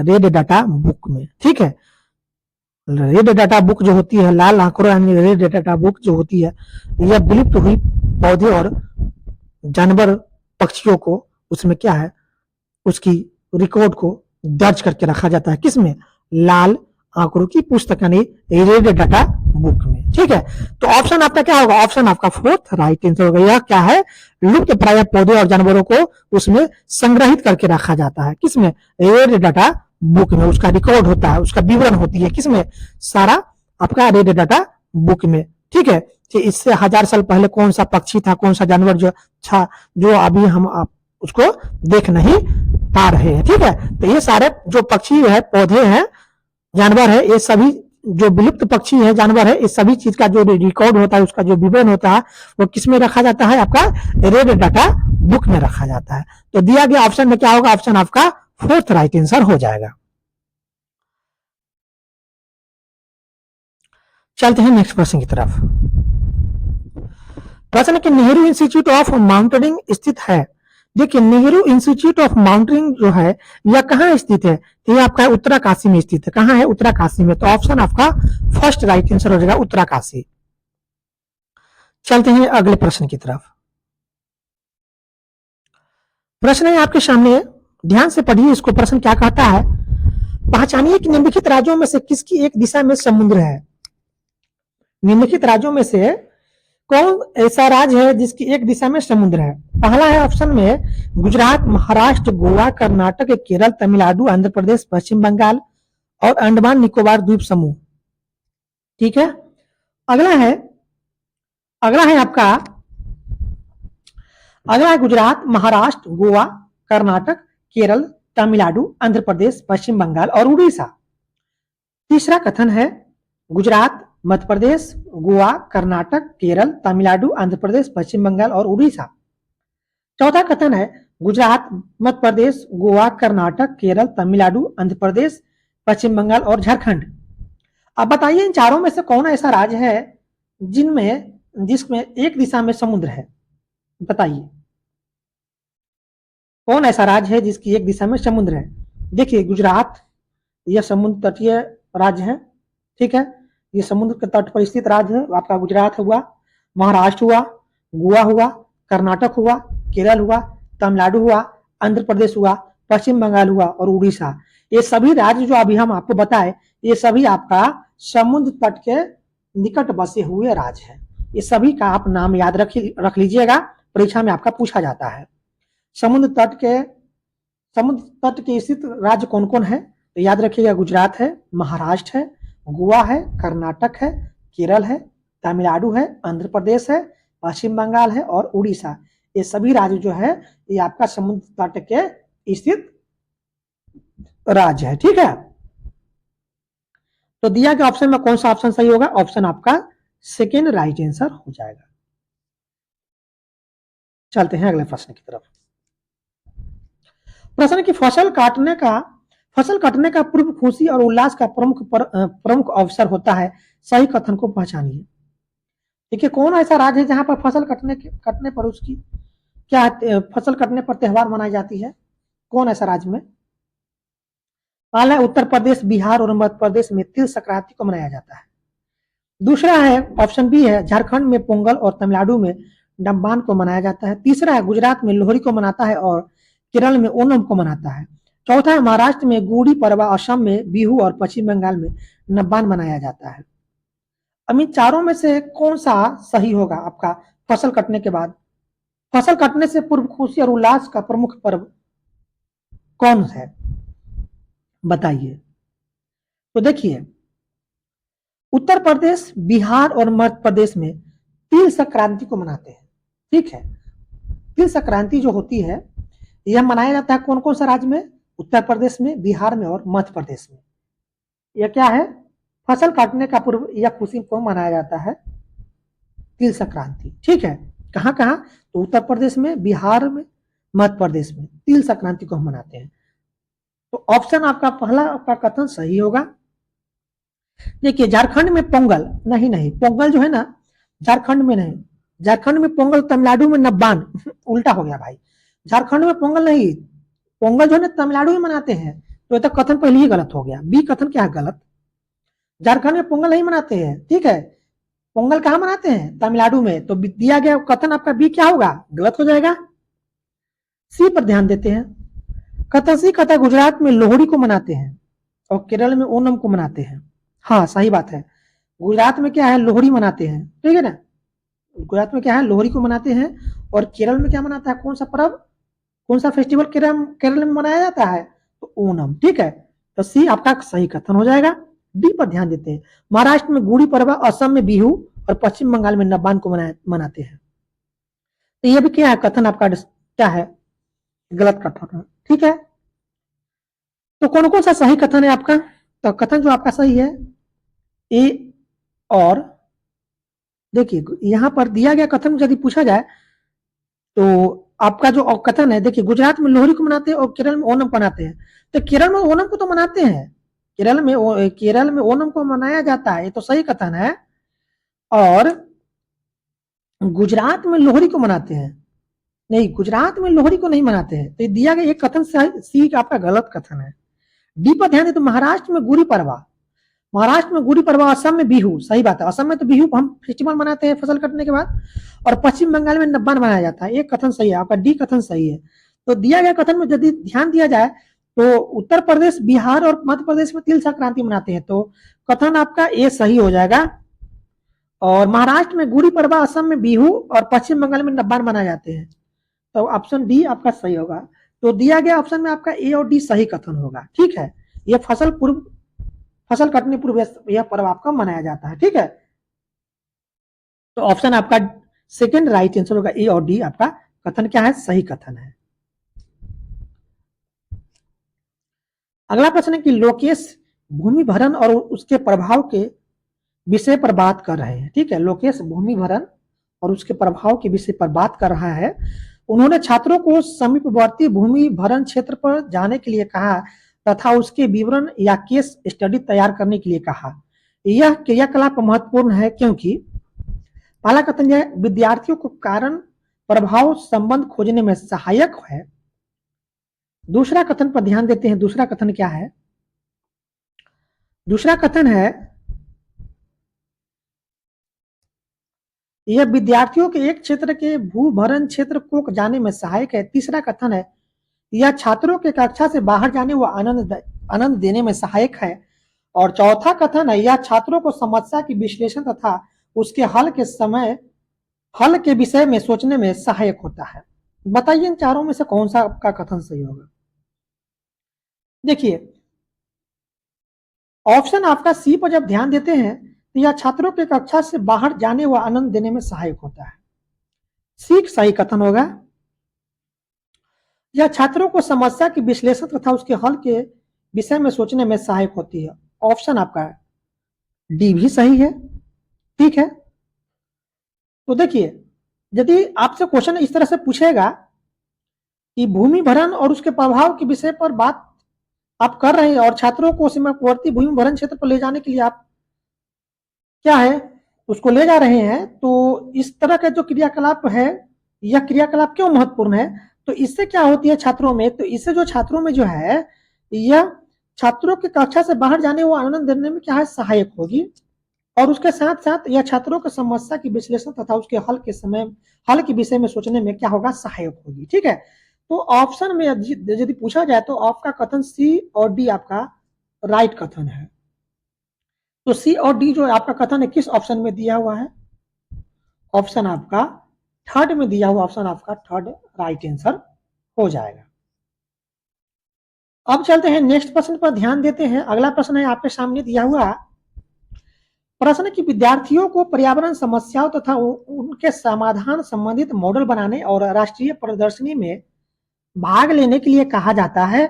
[SPEAKER 1] रेड डाटा बुक में, ठीक है। रेड डाटा बुक जो होती है, लाल आंकड़ों यानी रेड डाटा बुक जो होती है, यह विलुप्त हुई पौधे और जानवर पक्षियों को उसमें क्या है, उसकी रिकॉर्ड को दर्ज करके रखा जाता है किसमें, लाल आंकड़ों की पुस्तक यानी रेड डाटा बुक में, ठीक है। तो ऑप्शन आपका क्या होगा, ऑप्शन आपका फोर्थ राइट आंसर होगा। यह क्या है, लुप्त प्राय पौधे और जानवरों को उसमें संग्रहित करके रखा जाता है किसमें, रेड डाटा बुक में, उसका रिकॉर्ड होता है, उसका विवरण होती है किसमें, सारा आपका रेड डाटा बुक में, ठीक है। कि इससे 1000 साल पहले कौन सा पक्षी था, कौन सा जानवर जो था, जो अभी हम उसको देख नहीं पा रहे हैं, ठीक है। तो ये सारे जो पक्षी है, पौधे हैं, जानवर है, ये सभी जो विलुप्त पक्षी है, जानवर है, इस सभी चीज का जो रिकॉर्ड होता है, उसका जो विवरण होता है, वो किसमें रखा जाता है, आपका रेड डाटा बुक में रखा जाता है। तो दिया गया ऑप्शन में क्या होगा, ऑप्शन आपका फोर्थ राइट आंसर हो जाएगा। चलते हैं नेक्स्ट प्रश्न की तरफ। प्रश्न कि नेहरू इंस्टीट्यूट ऑफ माउंटेनिंग स्थित है। देखिए नेहरू इंस्टीट्यूट ऑफ माउंटेनिंग जो है यह कहाँ स्थित है, तो ये आपका उत्तराकाशी में स्थित है। कहाँ है, उत्तराकाशी में। तो ऑप्शन आपका फर्स्ट राइट आंसर हो जाएगा, उत्तराकाशी। चलते हैं अगले प्रश्न की तरफ। प्रश्न है आपके सामने, ध्यान से पढ़िए इसको। प्रश्न क्या कहता है, पहचानिए कि निम्नलिखित राज्यों में से किसकी एक दिशा में समुद्र है। निम्नलिखित राज्यों में से कौन ऐसा राज्य है जिसकी एक दिशा में समुद्र है। पहला है ऑप्शन में गुजरात, महाराष्ट्र, गोवा, कर्नाटक, केरल, तमिलनाडु, आंध्र प्रदेश, पश्चिम बंगाल और अंडमान निकोबार द्वीप समूह, ठीक है। अगला है आपका, अगला है गुजरात, महाराष्ट्र, गोवा, कर्नाटक, केरल, तमिलनाडु, आंध्र प्रदेश, पश्चिम बंगाल और उड़ीसा। तीसरा कथन है गुजरात, मध्य प्रदेश, गोवा, कर्नाटक, केरल, तमिलनाडु, आंध्र प्रदेश, पश्चिम बंगाल और उड़ीसा। चौथा कथन है गुजरात, मध्य प्रदेश, गोवा, कर्नाटक, केरल, तमिलनाडु, आंध्र प्रदेश, पश्चिम बंगाल और झारखंड। अब बताइए इन चारों में से कौन ऐसा राज्य है जिसमें एक दिशा में समुद्र है। बताइए कौन ऐसा राज्य है जिसकी एक दिशा में समुद्र है। देखिए गुजरात, यह समुद्र तटीय राज्य है, ठीक है, ये समुद्र के तट पर स्थित राज्य है, आपका गुजरात हुआ, महाराष्ट्र हुआ, गोवा हुआ, कर्नाटक हुआ, केरल हुआ, तमिलनाडु हुआ, आंध्र प्रदेश हुआ, पश्चिम बंगाल हुआ और उड़ीसा। ये सभी राज्य जो अभी हम आपको बताए, ये सभी आपका समुद्र तट के निकट बसे हुए राज्य है। ये सभी का आप नाम याद रख लीजिएगा, परीक्षा में आपका पूछा जाता है। समुद्र तट के स्थित राज्य कौन कौन है, तो याद रखिएगा गुजरात है, महाराष्ट्र है, गोवा है, कर्नाटक है, केरल है, तमिलनाडु है, आंध्र प्रदेश है, पश्चिम बंगाल है और उड़ीसा। ये सभी राज्य जो है ये आपका समुद्र तट के स्थित राज्य है, ठीक है। तो दिया गया ऑप्शन में कौन सा ऑप्शन सही होगा, ऑप्शन आपका सेकेंड राइट आंसर हो जाएगा। चलते हैं अगले प्रश्न की तरफ। प्रश्न की फसल काटने का पूर्व खुशी और उल्लास का प्रमुख अवसर होता है, सही कथन को पहचानिए। देखिए कौन ऐसा राज्य है जहां पर फसल कटने पर उसकी क्या, फसल कटने पर त्योहार मनाई जाती है, कौन ऐसा राज्य में। पहला है उत्तर प्रदेश, बिहार और मध्य प्रदेश में तिल संक्रांति को मनाया जाता है। दूसरा है ऑप्शन बी है झारखंड में पोंगल और तमिलनाडु में नब्बान को मनाया जाता है। तीसरा है गुजरात में लोहड़ी को मनाता है और केरल में ओणम को मनाता है। चौथा है महाराष्ट्र में गुड़ी पड़वा, असम में बिहू और पश्चिम बंगाल में नब्बान मनाया जाता है। अब इन चारों में से कौन सा सही होगा आपका फसल कटने के बाद? फसल कटने से पूर्व खुशी और उल्लास का प्रमुख पर्व कौन है, बताइए। तो देखिए, उत्तर प्रदेश, बिहार और मध्य प्रदेश में तिल संक्रांति को मनाते हैं। ठीक है, तिल संक्रांति जो होती है यह मनाया जाता है कौन कौन सा राज्य में? उत्तर प्रदेश में, बिहार में और मध्य प्रदेश में। यह क्या है? फसल काटने का पूर्व यह खुशी को मनाया जाता है तिल संक्रांति। ठीक है, कहां कहां? तो उत्तर प्रदेश में, बिहार में, मध्य प्रदेश में तिल संक्रांति को हम मनाते हैं। तो ऑप्शन आपका पहला आपका कथन सही होगा। देखिए, झारखंड में पोंगल नहीं, पोंगल जो है ना झारखंड में नहीं, झारखंड में पोंगल, तमिलनाडु में नब्बान उल्टा हो गया भाई। झारखंड में पोंगल नहीं, पोंगल जो है ना तमिलनाडु में मनाते हैं। तो ये तो कथन पहले ही गलत हो गया। बी कथन क्या है? गलत। झारखंड में पोंगल नहीं मनाते हैं। ठीक है, पोंगल कहां मनाते हैं? तमिलनाडु में। तो दिया गया कथन आपका बी क्या होगा? गलत हो जाएगा। सी पर ध्यान देते हैं। कथन सी कहता है गुजरात में लोहड़ी को मनाते हैं और केरल में ओणम को मनाते हैं। हाँ, सही बात है। गुजरात में क्या है? लोहड़ी मनाते हैं। ठीक है ना, गुजरात में क्या है? लोहड़ी को मनाते हैं। और केरल में क्या मनाता है? कौन सा पर्व, कौन सा फेस्टिवल केरल में मनाया जाता है? तो ओणम। ठीक है, तो सी आपका सही कथन हो जाएगा। डी पर ध्यान देते हैं। महाराष्ट्र में गुड़ी पड़वा, असम में बिहू और पश्चिम बंगाल में नब्बान को मनाते हैं। तो ये भी क्या है? कथन आपका क्या है? गलत कथन है। ठीक है, तो कौन कौन सा सही कथन है आपका? तो कथन जो आपका सही है ए और, देखिए यहां पर दिया गया कथन यदि पूछा जाए तो आपका जो कथन है, देखिए गुजरात में लोहड़ी को मनाते हैं और केरल में ओणम मनाते हैं। तो केरल में ओणम को तो मनाते हैं, केरल में ओणम को मनाया जाता है, ये तो सही कथन है। और गुजरात में लोहड़ी को मनाते हैं, नहीं, गुजरात में लोहड़ी को नहीं मनाते हैं। तो दिया गया एक कथन सी आपका गलत कथन है। डी पर ध्यान दें तो महाराष्ट्र में गुड़ी पड़वा, महाराष्ट्र में गुड़ी पड़वा, असम में बिहू, सही बात है। असम में तो बिहू हम फेस्टिवल मनाते हैं फसल कटने के बाद। और पश्चिम बंगाल में नब्बान मनाया जाता है। एक कथन सही है आपका, डी कथन सही है। तो दिया गया कथन में यदि ध्यान दिया जाए तो उत्तर प्रदेश, बिहार और मध्य प्रदेश में तिल संक्रांति मनाते हैं। तो कथन आपका ए सही हो जाएगा। और महाराष्ट्र में गुड़ी पड़वा, असम में बिहू और पश्चिम बंगाल में नब्बान मनाए जाते हैं। तो ऑप्शन डी आपका सही होगा। तो दिया गया ऑप्शन में आपका ए और डी सही कथन होगा। ठीक है, यह फसल कटने पूर्व यह पर्व आपका मनाया जाता है। ठीक है, तो ऑप्शन आपका सेकंड राइट आंसर होगा। ए और डी आपका कथन क्या है? सही कथन है। अगला प्रश्न है कि लोकेश भूमि भरण और उसके प्रभाव के विषय पर बात कर रहे हैं। ठीक है, लोकेश भूमि भरण और उसके प्रभाव के विषय पर बात कर रहा है। उन्होंने छात्रों को समीपवर्ती भूमि भरण क्षेत्र पर जाने के लिए कहा तथा उसके विवरण या केस स्टडी तैयार करने के लिए कहा। यह क्रियाकलाप महत्वपूर्ण है क्योंकि पहला कथन यह विद्यार्थियों को कारण प्रभाव संबंध खोजने में सहायक है। दूसरा कथन पर ध्यान देते हैं। दूसरा कथन क्या है? दूसरा कथन है यह विद्यार्थियों के एक क्षेत्र के भूभरण क्षेत्र को जाने में सहायक है। तीसरा कथन है यह छात्रों के कक्षा से बाहर जाने व आनंद देने में सहायक है। और चौथा कथन है यह छात्रों को समस्या की विश्लेषण तथा उसके हल के विषय में सोचने में सहायक होता है। बताइए इन चारों में से कौन सा आपका कथन सही होगा? देखिए, ऑप्शन आपका सी पर जब ध्यान देते हैं तो यह छात्रों के कक्षा से बाहर जाने व आनंद देने में सहायक होता है। सी सही कथन होगा। यह छात्रों को समस्या की विश्लेषण तथा उसके हल के विषय में सोचने में सहायक होती है। ऑप्शन आपका डी भी सही है। ठीक है, तो देखिए यदि आपसे क्वेश्चन इस तरह से पूछेगा कि भूमि भरण और उसके प्रभाव के विषय पर बात आप कर रहे हैं और छात्रों को सीमावर्ती भूमि भरण क्षेत्र पर ले जाने के लिए आप क्या है उसको ले जा रहे हैं, तो इस तरह का जो क्रियाकलाप है यह क्रियाकलाप क्यों महत्वपूर्ण है? तो इससे क्या होती है छात्रों में? तो इससे जो छात्रों में जो है यह छात्रों की कक्षा से बाहर जाने व आनंद देने में क्या है? सहायक होगी। और उसके साथ साथ यह छात्रों की समस्या की विश्लेषण तथा उसके हल के विषय में सोचने में क्या होगा, सहायक होगी। ठीक है, तो ऑप्शन में यदि पूछा जाए तो आपका कथन सी और डी आपका राइट कथन है। तो सी और डी जो आपका कथन है किस ऑप्शन में दिया हुआ है, ऑप्शन आपका थर्ड में दिया हुआ ऑप्शन आपका थर्ड राइट आंसर हो जाएगा। अब चलते हैं नेक्स्ट प्रश्न पर ध्यान देते हैं। अगला प्रश्न है आपके सामने दिया हुआ प्रश्न की विद्यार्थियों को पर्यावरण समस्याओं तथा उनके समाधान संबंधित मॉडल बनाने और राष्ट्रीय प्रदर्शनी में भाग लेने के लिए कहा जाता है।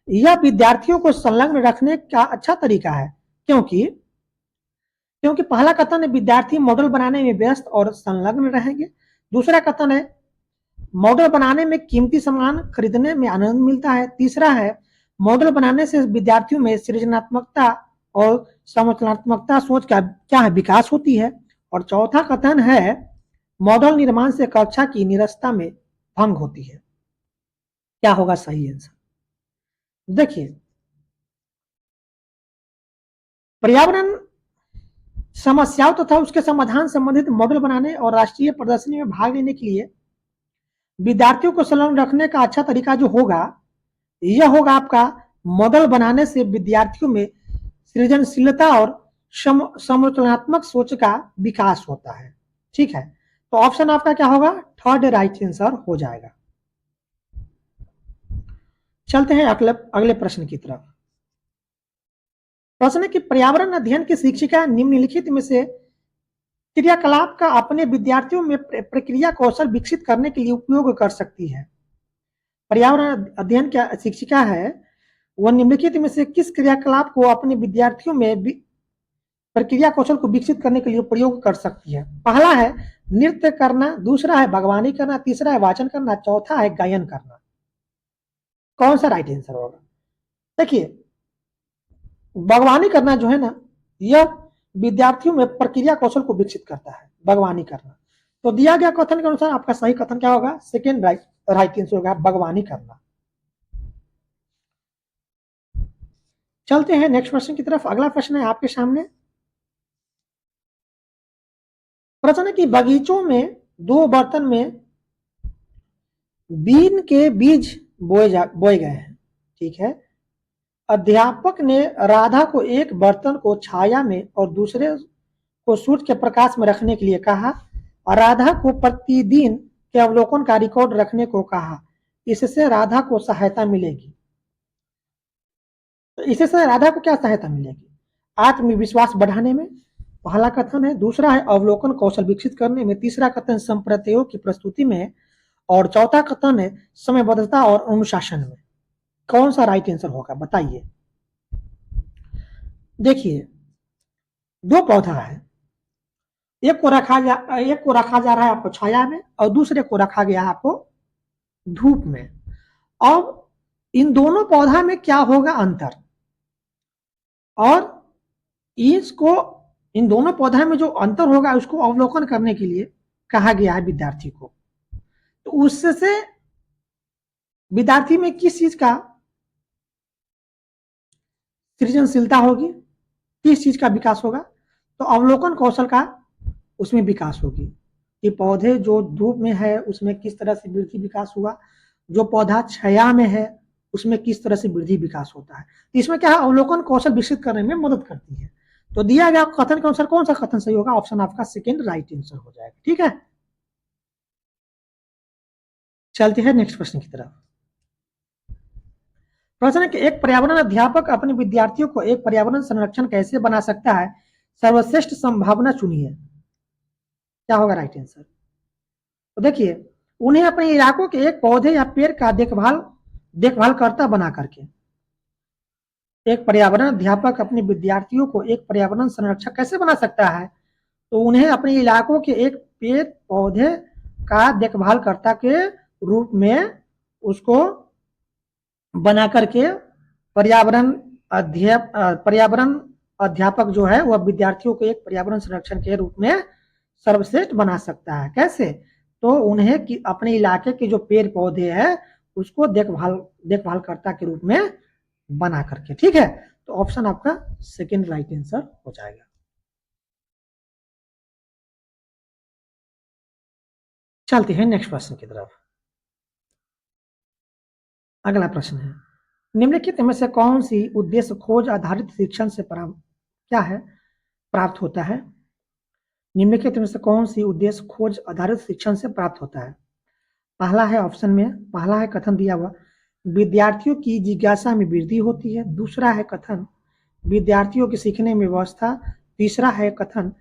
[SPEAKER 1] यह विद्यार्थियों को संलग्न रखने का अच्छा तरीका है, क्योंकि पहला कथन है विद्यार्थी मॉडल बनाने में व्यस्त और संलग्न रहेंगे। दूसरा कथन है मॉडल बनाने में कीमती सामान खरीदने में आनंद मिलता है। तीसरा है मॉडल बनाने से विद्यार्थियों में सृजनात्मकता और संरचनात्मकता सोच का क्या है, विकास होती है। और चौथा कथन है मॉडल निर्माण से कक्षा की निरस्ता में भंग होती है। क्या होगा सही आंसर? देखिए, पर्यावरण समस्याओं तथा उसके समाधान संबंधित मॉडल बनाने और राष्ट्रीय प्रदर्शनी में भाग लेने के लिए विद्यार्थियों को संलग्न रखने का अच्छा तरीका जो होगा, यह होगा आपका मॉडल बनाने से विद्यार्थियों में सृजनशीलता और संरचनात्मक सोच का विकास होता है। ठीक है, तो ऑप्शन आपका क्या होगा, थर्ड राइट आंसर हो जाएगा। चलते हैं अगले प्रश्न की तरफ। प्रश्न है कि पर्यावरण अध्ययन की शिक्षिका निम्नलिखित में से क्रियाकलाप का अपने विद्यार्थियों में प्रक्रिया कौशल विकसित करने के लिए उपयोग कर सकती है। पर्यावरण अध्ययन की शिक्षिका है वह निम्नलिखित में से किस क्रियाकलाप को अपने विद्यार्थियों में प्रक्रिया कौशल को विकसित करने के लिए प्रयोग कर सकती है? पहला है नृत्य करना, दूसरा है बागवानी करना, तीसरा है वाचन करना, चौथा है गायन करना। कौन सा राइट आंसर होगा? देखिए, बागवानी करना जो है ना, यह विद्यार्थियों में प्रक्रिया कौशल को विकसित करता है, बागवानी करना। तो दिया गया कथन के अनुसार आपका सही कथन क्या होगा, सेकेंड राइट आंसर होगा बागवानी करना। चलते हैं नेक्स्ट प्रश्न की तरफ। अगला प्रश्न है आपके सामने। प्रश्न है कि बगीचों में दो बर्तन में बीन के बीज बोए गए हैं। ठीक है, अध्यापक ने राधा को एक बर्तन को छाया में और दूसरे को सूर्य के प्रकाश में रखने के लिए कहा और राधा को प्रतिदिन के अवलोकन का रिकॉर्ड रखने को कहा। इससे राधा को सहायता मिलेगी। तो इससे राधा को क्या सहायता मिलेगी? आत्मविश्वास बढ़ाने में, पहला कथन है। दूसरा है अवलोकन कौशल विकसित करने में। तीसरा कथन संप्रत्यों की प्रस्तुति में। और चौथा कथन है समयबद्धता और अनुशासन में। कौन सा राइट आंसर होगा बताइए? देखिए, दो पौधा है, एक को रखा जा रहा है आपको छाया में और दूसरे को रखा गया है आपको धूप में। अब इन दोनों पौधा में क्या होगा अंतर, और इसको इन दोनों पौधा में जो अंतर होगा उसको अवलोकन करने के लिए कहा गया है विद्यार्थी को। तो उससे विद्यार्थी में किस चीज का सृजनशीलता होगी, किस चीज का विकास होगा? तो अवलोकन कौशल का उसमें विकास होगी कि पौधे जो धूप में है उसमें किस तरह से वृद्धि विकास हुआ, जो पौधा छाया में है उसमें किस तरह से वृद्धि विकास होता है। तो इसमें क्या है, अवलोकन कौशल विकसित करने में मदद करती है। तो दिया गया कथन के अनुसार कौन सा कथन सही होगा? ऑप्शन आपका सेकेंड राइट आंसर हो जाएगा। ठीक है, चलते हैं नेक्स्ट प्रश्न की तरफ। प्रश्न है कि एक पर्यावरण अध्यापक अपने विद्यार्थियों को एक पर्यावरण संरक्षण कैसे बना सकता है, सर्वश्रेष्ठ संभावना चुनिए। क्या होगा राइट आंसर? तो देखिए, उन्हें अपने इलाकों के एक पौधे या पेड़ का देखभाल करता बना करके एक पर्यावरण अध्यापक अपने विद्यार्थियों को एक पर्यावरण संरक्षक कैसे बना सकता है? तो उन्हें अपने इलाकों के एक पेड़ पौधे का देखभाल करता के रूप में उसको बना करके पर्यावरण अध्यापक जो है वह विद्यार्थियों को एक पर्यावरण संरक्षण के रूप में सर्वश्रेष्ठ बना सकता है। कैसे? तो उन्हें कि अपने इलाके के जो पेड़ पौधे हैं उसको देखभालकर्ता के रूप में बना करके। ठीक है, तो ऑप्शन आपका सेकेंड राइट आंसर हो जाएगा। चलते हैं नेक्स्ट प्रश्न की तरफ। अगला प्रश्न है, निम्नलिखित में से कौन सी उद्देश्य खोज आधारित शिक्षण से प्राप्त होता है? निम्नलिखित में से कौन सी उद्देश्य खोज आधारित शिक्षण से प्राप्त होता है? पहला है ऑप्शन में, पहला है कथन दिया हुआ, विद्यार्थियों की जिज्ञासा में वृद्धि होती है। दूसरा है कथन, विद्यार्थियों के सीखने में व्यवस्था। तीसरा है कथन,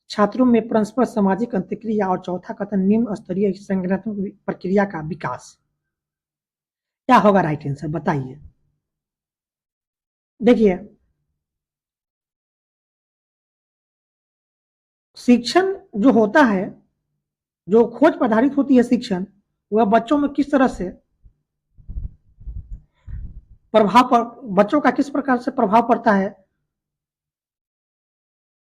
[SPEAKER 1] छात्रों में परस्पर सामाजिक अंतःक्रिया। और चौथा कथन, निम्न स्तरीय संज्ञानात्मक प्रक्रिया का विकास। क्या होगा राइट आंसर बताइए। देखिए, शिक्षण जो होता है, जो खोज पर आधारित होती है शिक्षण, वह बच्चों में किस तरह से बच्चों का किस प्रकार से प्रभाव पड़ता है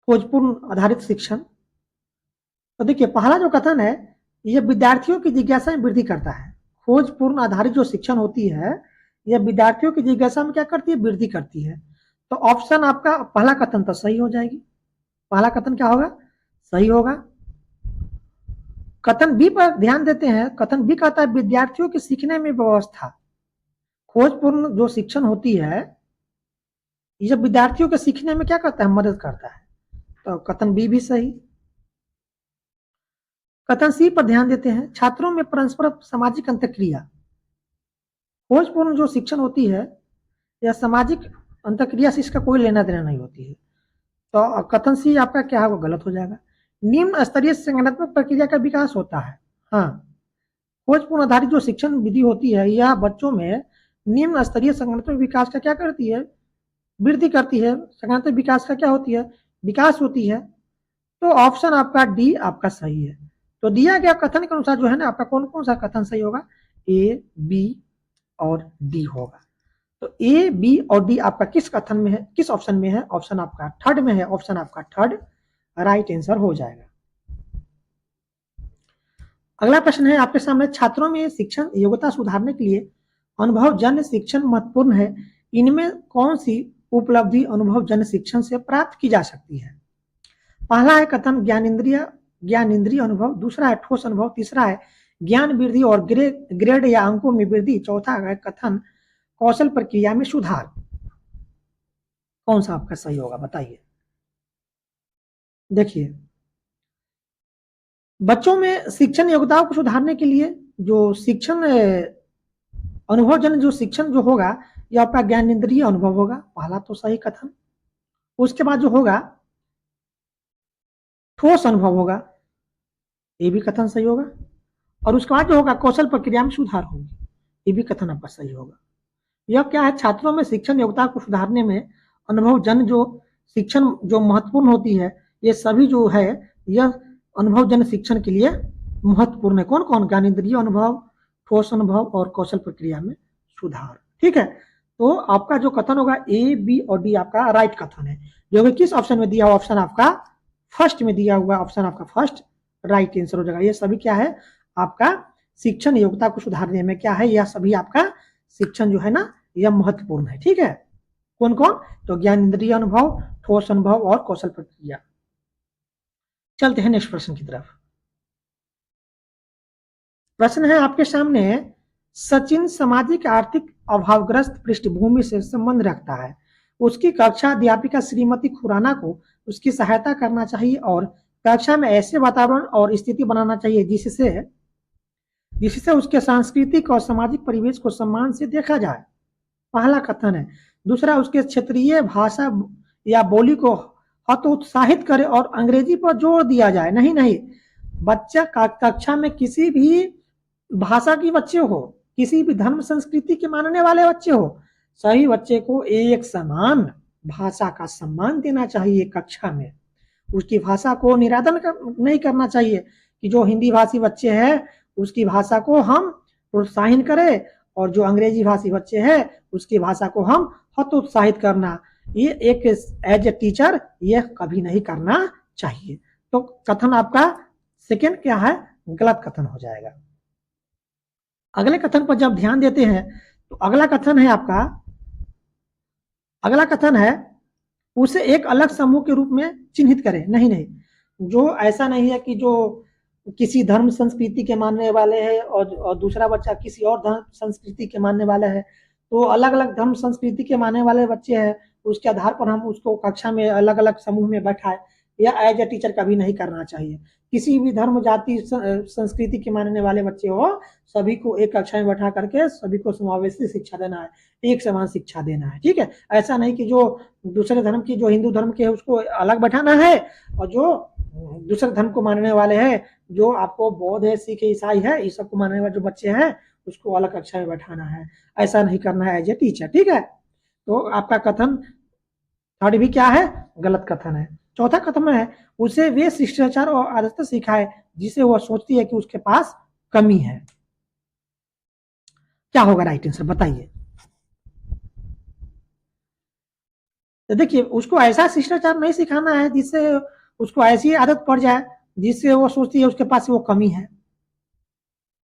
[SPEAKER 1] खोजपूर्ण आधारित शिक्षण। तो देखिए, पहला जो कथन है, यह विद्यार्थियों की जिज्ञासा में वृद्धि करता है। खोजपूर्ण आधारित जो शिक्षण होती है, यह विद्यार्थियों की जिज्ञासा में क्या करती है, वृद्धि करती है। तो ऑप्शन आपका पहला कथन तो सही हो जाएगी। पहला कथन क्या होगा, सही होगा। कथन बी पर ध्यान देते हैं। कथन बी कहता है विद्यार्थियों के सीखने में व्यवस्था। खोजपूर्ण जो शिक्षण होती है, ये विद्यार्थियों के सीखने में क्या करता है, मदद करता है। तो कथन बी भी सही। कथन सी पर ध्यान देते हैं, छात्रों में परस्पर सामाजिक अंतःक्रिया। खोजपूर्ण जो शिक्षण होती है, यह सामाजिक अंतःक्रिया से इसका कोई लेना देना नहीं होती है। तो कथन सी आपका क्या होगा, गलत हो जाएगा। निम्न स्तरीय संज्ञानात्मक प्रक्रिया का विकास होता है। हाँ, खोजपूर्ण आधारित जो शिक्षण विधि होती है, यह बच्चों में निम्न स्तरीय संज्ञानात्मक विकास का क्या करती है, वृद्धि करती है। संज्ञानात्मक विकास का क्या होती है, विकास होती है। तो ऑप्शन आपका डी आपका सही है। तो दिया गया कथन के अनुसार जो है ना, आपका कौन कौन सा कथन सही होगा, ए, बी और डी होगा। तो ए, बी और डी आपका किस कथन में है, किस ऑप्शन में है, ऑप्शन आपका थर्ड में है। ऑप्शन आपका थर्ड राइट आंसर हो जाएगा। अगला प्रश्न है आपके सामने, छात्रों में शिक्षण योग्यता सुधारने के लिए अनुभवजन्य शिक्षण महत्वपूर्ण है। इनमें कौन सी उपलब्धि अनुभवजन्य शिक्षण से प्राप्त की जा सकती है? पहला है कथन ज्ञानेन्द्रिय अनुभव। दूसरा है ठोस अनुभव। तीसरा है ज्ञान वृद्धि और ग्रेड या अंकों में वृद्धि। चौथा है कथन कौशल प्रक्रिया में सुधार। कौन सा आपका सही होगा बताइए। देखिए, बच्चों में शिक्षण योग्यताओं को सुधारने के लिए जो शिक्षण अनुभवजन्य जो शिक्षण जो होगा, यह आपका ज्ञानेन्द्रिय अनुभव होगा। पहला तो सही कथन। उसके बाद जो होगा ठोस अनुभव होगा, ये भी कथन सही होगा। और उसके बाद जो होगा कौशल प्रक्रिया में सुधार होगी, ये भी कथन आपका सही होगा। यह क्या है, छात्रों में शिक्षण योग्यता को सुधारने में अनुभवजन्य जो शिक्षण जो महत्वपूर्ण होती है, ये सभी जो है यह अनुभवजन्य शिक्षण के लिए महत्वपूर्ण है। कौन कौन, ज्ञानेन्द्रिय अनुभव, ठोस अनुभव और कौशल प्रक्रिया में सुधार। ठीक है, तो आपका जो कथन होगा ए, बी और डी आपका राइट कथन है। जो कि किस ऑप्शन में दिया हुआ, ऑप्शन आपका फर्स्ट में दिया हुआ, ऑप्शन आपका फर्स्ट राइट आंसर हो जाएगा। ये सभी क्या है, आपका शिक्षण योग्यता को सुधारने में क्या है, यह सभी आपका शिक्षण जो है ना, यह महत्वपूर्ण है। ठीक है, कौन कौन, तो ज्ञानेन्द्रिय अनुभव, ठोस अनुभव और कौशल प्रक्रिया। चलते हैं नेक्स्ट प्रश्न की तरफ। प्रश्न है आपके सामने, सचिन सामाजिक आर्थिक अभावग्रस्त पृष्ठभूमि से संबंध रखता है। उसकी कक्षा अध्यापिका श्रीमती खुराना को उसकी सहायता करना चाहिए और कक्षा में ऐसे वातावरण और स्थिति बनाना चाहिए जिससे उसके सांस्कृतिक और सामाजिक परिवेश को सम्मान से देखा जाए। पहला कथन है। दूसरा, उसके क्षेत्रीय भाषा या बोली को हतोत्साहित करे और अंग्रेजी पर जोर दिया जाए। नहीं नहीं, बच्चा कक्षा में किसी भी भाषा की बच्चे हो, किसी भी धर्म संस्कृति के मानने वाले बच्चे हो, सभी बच्चे को एक समान भाषा का सम्मान देना चाहिए। कक्षा में उसकी भाषा को निरादन नहीं करना चाहिए कि जो हिंदी भाषी बच्चे हैं उसकी भाषा को हम प्रोत्साहन करें और जो अंग्रेजी भाषी बच्चे हैं उसकी भाषा को हम हतोत्साहित करना, ये एक एज ए टीचर ये कभी नहीं करना चाहिए। तो कथन आपका सेकंड क्या है, गलत कथन हो जाएगा। अगले कथन पर जब ध्यान देते हैं तो अगला कथन है आपका, अगला कथन है उसे एक अलग समूह के रूप में चिन्हित करें। नहीं नहीं, जो ऐसा नहीं है कि जो किसी धर्म संस्कृति के मानने वाले हैं और दूसरा बच्चा किसी और धर्म संस्कृति के मानने वाला है, तो अलग अलग धर्म संस्कृति के मानने वाले बच्चे हैं, उसके आधार पर हम उसको कक्षा में अलग अलग समूह में बैठाए, या एज ए टीचर कभी नहीं करना चाहिए। किसी भी धर्म जाति संस्कृति के मानने वाले बच्चे हो, सभी को एक कक्षा में बैठा करके सभी को समावेशी शिक्षा देना है, एक समान शिक्षा देना है, ठीक है। ऐसा नहीं कि जो दूसरे धर्म की, जो हिंदू धर्म के है उसको अलग बैठाना है, और जो दूसरे धर्म को मानने वाले हैं, जो आपको बौद्ध है, सिख है, ईसाई है, ये सबको मानने वाले जो बच्चे हैं उसको अलग कक्षा में बैठाना है। ऐसा नहीं करना है एज ए टीचर, ठीक है। तो आपका कथन थर्ड भी क्या है, गलत कथन है। चौथा कथन है, उसे वे शिष्टाचार और आदतें सिखाए जिसे वह सोचती है कि उसके पास कमी है। क्या होगा राइट आंसर बताइए। तो देखिए, उसको ऐसा शिष्टाचार नहीं सिखाना है जिससे उसको ऐसी आदत पड़ जाए जिससे वो सोचती है उसके पास वो कमी है,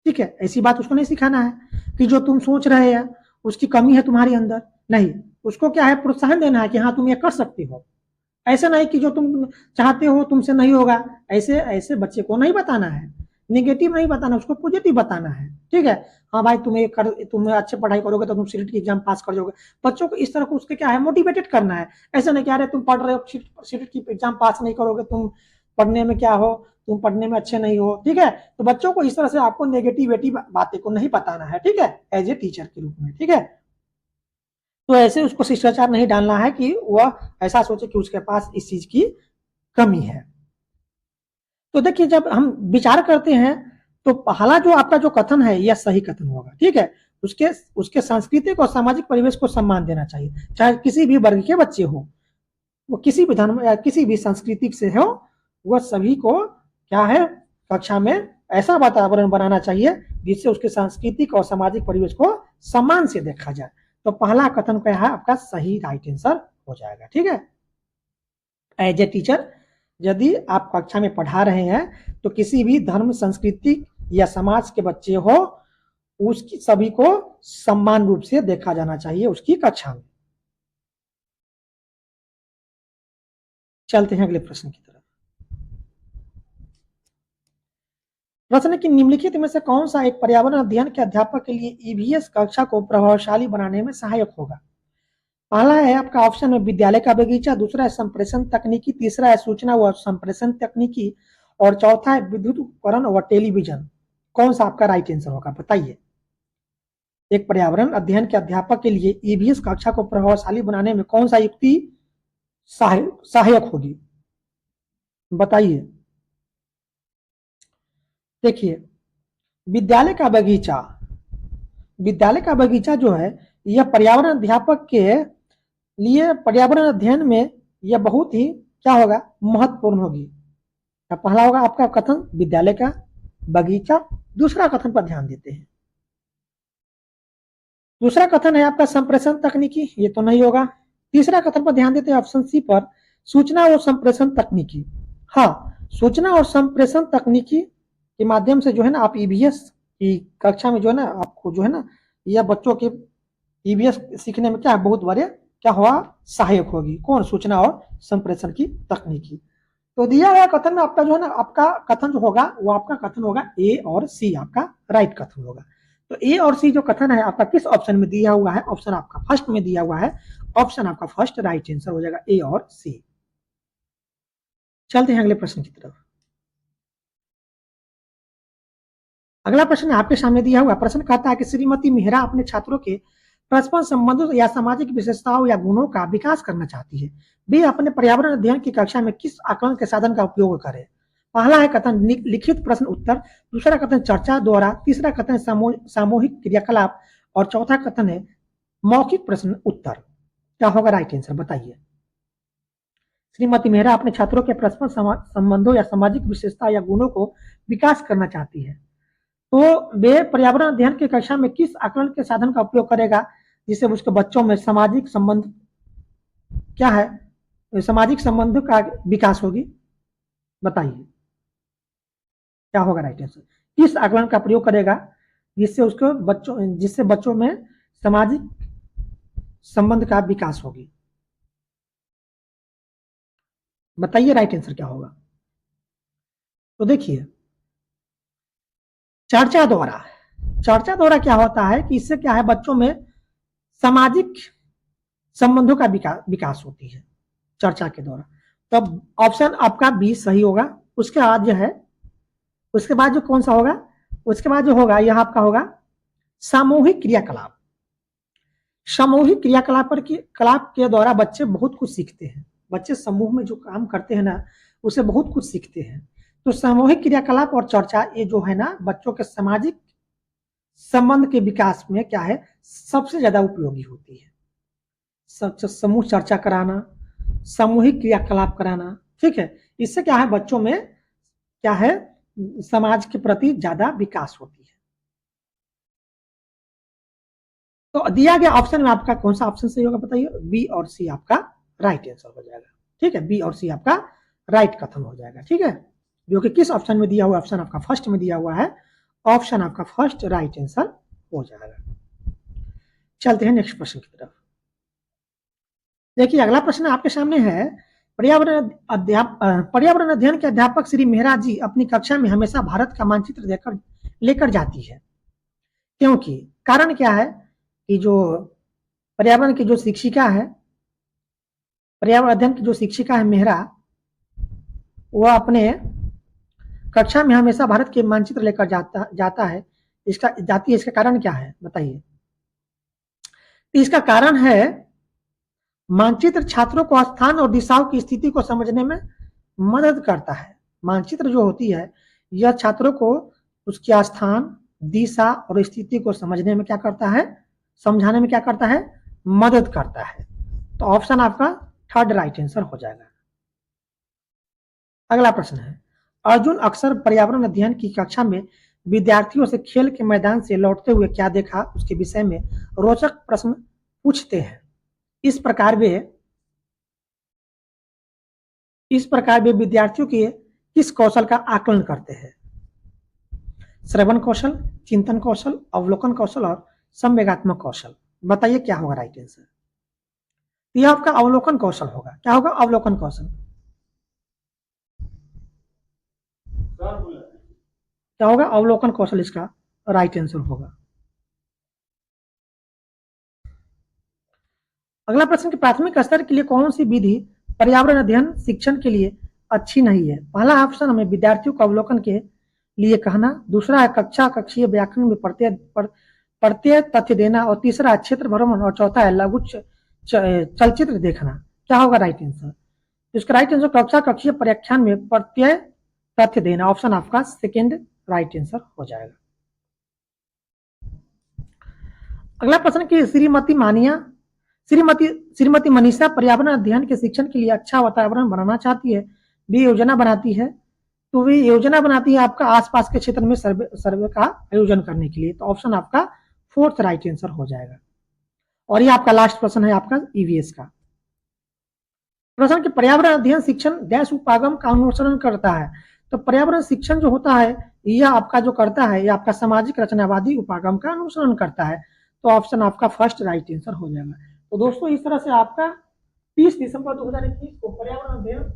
[SPEAKER 1] ठीक है। ऐसी बात उसको नहीं सिखाना है कि जो तुम सोच रहे हैं उसकी कमी है तुम्हारे अंदर, नहीं। उसको क्या है, प्रोत्साहन देना है कि हाँ तुम ये कर सकते हो। ऐसा नहीं कि जो तुम चाहते हो तुमसे नहीं होगा, ऐसे ऐसे बच्चे को नहीं बताना है। निगेटिव नहीं बताना, उसको पॉजिटिव बताना है, ठीक है। हाँ भाई तुम अच्छे पढ़ाई करोगे तो तुम सीट की एग्जाम पास कर जाओगे। बच्चों को इस तरह को उसके क्या है, मोटिवेटेड करना है। ऐसा नहीं कह रहे तुम पढ़ रहे हो, सीट की एग्जाम पास नहीं करोगे, तुम पढ़ने में क्या हो, तुम पढ़ने में अच्छे नहीं हो, ठीक है। तो बच्चों को इस तरह से आपको नेगेटिविटी बातें को नहीं बताना है, ठीक है, एज ए टीचर के रूप में, ठीक है। तो ऐसे उसको शिष्टाचार नहीं डालना है कि वह ऐसा सोचे कि उसके पास इस चीज की कमी है। तो देखिए, जब हम विचार करते हैं तो पहला जो आपका जो कथन है यह सही कथन होगा, ठीक है। उसके उसके सांस्कृतिक और सामाजिक परिवेश को सम्मान देना चाहिए, चाहे किसी भी वर्ग के बच्चे हो, वो किसी भी धर्म या किसी भी संस्कृति से हो, वह सभी को क्या है, कक्षा में ऐसा वातावरण बनाना चाहिए जिससे उसके सांस्कृतिक और सामाजिक परिवेश को सम्मान से देखा जाए। तो पहला कथन क्या है आपका सही राइट आंसर हो जाएगा, ठीक है। एज ए टीचर यदि आप कक्षा में पढ़ा रहे हैं तो किसी भी धर्म संस्कृति या समाज के बच्चे हो, उसकी सभी को सम्मान रूप से देखा जाना चाहिए उसकी कक्षा में। चलते हैं अगले प्रश्न की तरफ। प्रश्न की निम्नलिखित में से कौन सा एक पर्यावरण अध्ययन के अध्यापक के लिए ईवीएस कक्षा को प्रभावशाली बनाने में सहायक होगा। पहला है आपका ऑप्शन है विद्यालय का बगीचा, दूसरा है संप्रेषण तकनीकी, तीसरा है सूचना व संप्रेषण तकनीकी, और चौथा है विद्युत उपकरण व टेलीविजन। कौन सा आपका राइट आंसर होगा बताइए। एक पर्यावरण अध्ययन के अध्यापक के लिए ईवीएस कक्षा को प्रभावशाली बनाने में कौन सा युक्ति सहायक होगी बताइए। देखिए, विद्यालय का बगीचा, विद्यालय का बगीचा जो है यह पर्यावरण अध्यापक के लिए पर्यावरण अध्ययन में यह बहुत ही क्या होगा, महत्वपूर्ण होगी। पहला होगा आपका कथन विद्यालय का बगीचा, दूसरा कथन पर ध्यान देते हैं। दूसरा कथन है आपका संप्रेषण तकनीकी, ये तो नहीं होगा। तीसरा कथन पर ध्यान देते हैं ऑप्शन सी पर, सूचना और संप्रेषण तकनीकी। हाँ, सूचना और संप्रेषण तकनीकी के माध्यम से जो है ना आप ईवीएस की कक्षा में जो है ना आपको जो है ना यह बच्चों के ईवीएस सीखने में क्या बहुत बड़े क्या हुआ सहायक होगी। कौन, सूचना और संप्रेषण की तकनीकी। तो दिया हुआ कथन में आपका जो है ना आपका कथन जो होगा वो आपका कथन होगा ए और सी, आपका राइट कथन होगा। तो ए और सी जो कथन है आपका किस ऑप्शन में दिया हुआ है, ऑप्शन आपका फर्स्ट में दिया हुआ है, ऑप्शन आपका फर्स्ट राइट आंसर हो जाएगा ए और सी। चलते हैं अगले प्रश्न की तरफ। अगला प्रश्न आपके सामने दिया हुआ प्रश्न कहता है कि श्रीमती मेहरा अपने छात्रों के परस्पर संबंधों या सामाजिक विशेषताओं या गुणों का विकास करना चाहती है। वे अपने पर्यावरण अध्ययन की कक्षा में किस आकलन के साधन का उपयोग करें। पहला है कथन लिखित प्रश्न उत्तर, दूसरा कथन चर्चा द्वारा, तीसरा कथन सामूहिक क्रियाकलाप, और चौथा कथन है मौखिक प्रश्न उत्तर। क्या होगा राइट आंसर बताइए। श्रीमती मेहरा अपने छात्रों के परस्पर संबंधों या सामाजिक विशेषता या गुणों को विकास करना चाहती है, तो वे पर्यावरण अध्ययन की कक्षा में किस आकलन के साधन का उपयोग करेगा जिससे उसके बच्चों में सामाजिक संबंध क्या है, सामाजिक संबंध का विकास होगी बताइए। क्या होगा राइट आंसर, किस आकलन का प्रयोग करेगा जिससे बच्चों में सामाजिक संबंध का विकास होगी, बताइए राइट आंसर क्या होगा। तो देखिए, चर्चा द्वारा, चर्चा द्वारा क्या होता है कि इससे क्या है, बच्चों में सामाजिक संबंधों का विकास होती है चर्चा के द्वारा। तब ऑप्शन आपका बी सही होगा। उसके बाद जो है, उसके बाद जो कौन सा होगा, उसके बाद जो होगा यह आपका होगा सामूहिक क्रियाकलाप। सामूहिक क्रियाकलाप पर कलाप के द्वारा बच्चे बहुत कुछ सीखते हैं। बच्चे समूह में जो काम करते हैं ना, उसे बहुत कुछ सीखते हैं। तो सामूहिक क्रियाकलाप और चर्चा ये जो है ना, बच्चों के सामाजिक संबंध के विकास में क्या है, सबसे ज्यादा उपयोगी होती है। समूह चर्चा कराना, सामूहिक क्रियाकलाप कराना, ठीक है, इससे क्या है, बच्चों में क्या है, समाज के प्रति ज्यादा विकास होती है। तो दिया गया ऑप्शन में आपका कौन सा ऑप्शन सही होगा बताइए। बी और सी आपका राइट आंसर हो जाएगा। ठीक है, बी और सी आपका राइट कथन हो जाएगा। ठीक है, जो कि किस ऑप्शन में दिया हुआ, ऑप्शन आपका फर्स्ट में दिया हुआ है, ऑप्शन आपका फर्स्ट राइट आंसर हो जाएगा। चलते हैं नेक्स्ट प्रश्न की तरफ। देखिए अगला प्रश्न आपके सामने है, पर्यावरण अध्ययन के अध्यापक श्री मेहरा जी अपनी कक्षा में हमेशा भारत का मानचित्र लेकर जाती है, क्योंकि कारण क्या है कि जो पर्यावरण की जो शिक्षिका है, पर्यावरण अध्ययन की जो शिक्षिका है मेहरा, वह अपने कक्षा में हमेशा भारत के मानचित्र लेकर जाता है, जाती है, इसका कारण क्या है बताइए। इसका कारण है, मानचित्र छात्रों को स्थान और दिशाओं की स्थिति को समझने में मदद करता है। मानचित्र जो होती है, यह छात्रों को उसके स्थान, दिशा और स्थिति को समझने में क्या करता है, समझाने में क्या करता है, मदद करता है। तो ऑप्शन आपका थर्ड राइट आंसर हो जाएगा। अगला प्रश्न है, अर्जुन अक्सर पर्यावरण अध्ययन की कक्षा में विद्यार्थियों से खेल के मैदान से लौटते हुए क्या देखा उसके विषय में रोचक प्रश्न पूछते हैं। इस प्रकार वे विद्यार्थियों के किस कौशल का आकलन करते हैं। श्रवण कौशल, चिंतन कौशल, अवलोकन कौशल और संवेगात्मक कौशल। बताइए क्या होगा राइट आंसर। यह आपका अवलोकन कौशल होगा। क्या होगा, अवलोकन कौशल। क्या होगा, अवलोकन कौशल इसका राइट आंसर होगा। अगला प्रश्न कि प्राथमिक स्तर के लिए कौन सी विधि पर्यावरण अध्ययन शिक्षण के लिए अच्छी नहीं है। पहला ऑप्शन हमें विद्यार्थियों को अवलोकन के लिए कहना, दूसरा है कक्षीय व्याकरण में प्रत्यय तथ्य देना, और तीसरा है क्षेत्र भ्रमण, और चौथा है लघु चलचित्र देखना। क्या होगा राइट आंसर। इसका राइट आंसर कक्षीय व्याख्यान में प्रत्यय तथ्य देना, ऑप्शन आपका सेकेंड राइट आंसर हो जाएगा। अगला प्रश्न की श्रीमती मनीषा पर्यावरण अध्ययन के शिक्षण के लिए अच्छा वातावरण बनाना चाहती है। वे योजना बनाती है, तो वे योजना बनाती है आपका आसपास के क्षेत्र में सर्वे का आयोजन करने के लिए। तो ऑप्शन आपका फोर्थ राइट आंसर हो जाएगा। और ये आपका लास्ट प्रश्न है आपका ईवीएस का प्रश्न कि पर्यावरण अध्ययन शिक्षण डैश उपागम का अनुसरण करता है। तो पर्यावरण शिक्षण जो होता है, यह आपका जो करता है, यह आपका सामाजिक रचनावादी उपागम का अनुसरण करता है। तो ऑप्शन आपका फर्स्ट राइट आंसर हो जाएगा। तो दोस्तों इस तरह से आपका 30 दिसंबर 2021 को पर्यावरण अध्ययन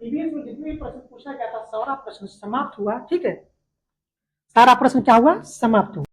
[SPEAKER 1] ईवीएस में जितने भी प्रश्न पूछा गया था, सारा प्रश्न समाप्त हुआ। ठीक है, सारा प्रश्न क्या हुआ, समाप्त हुआ।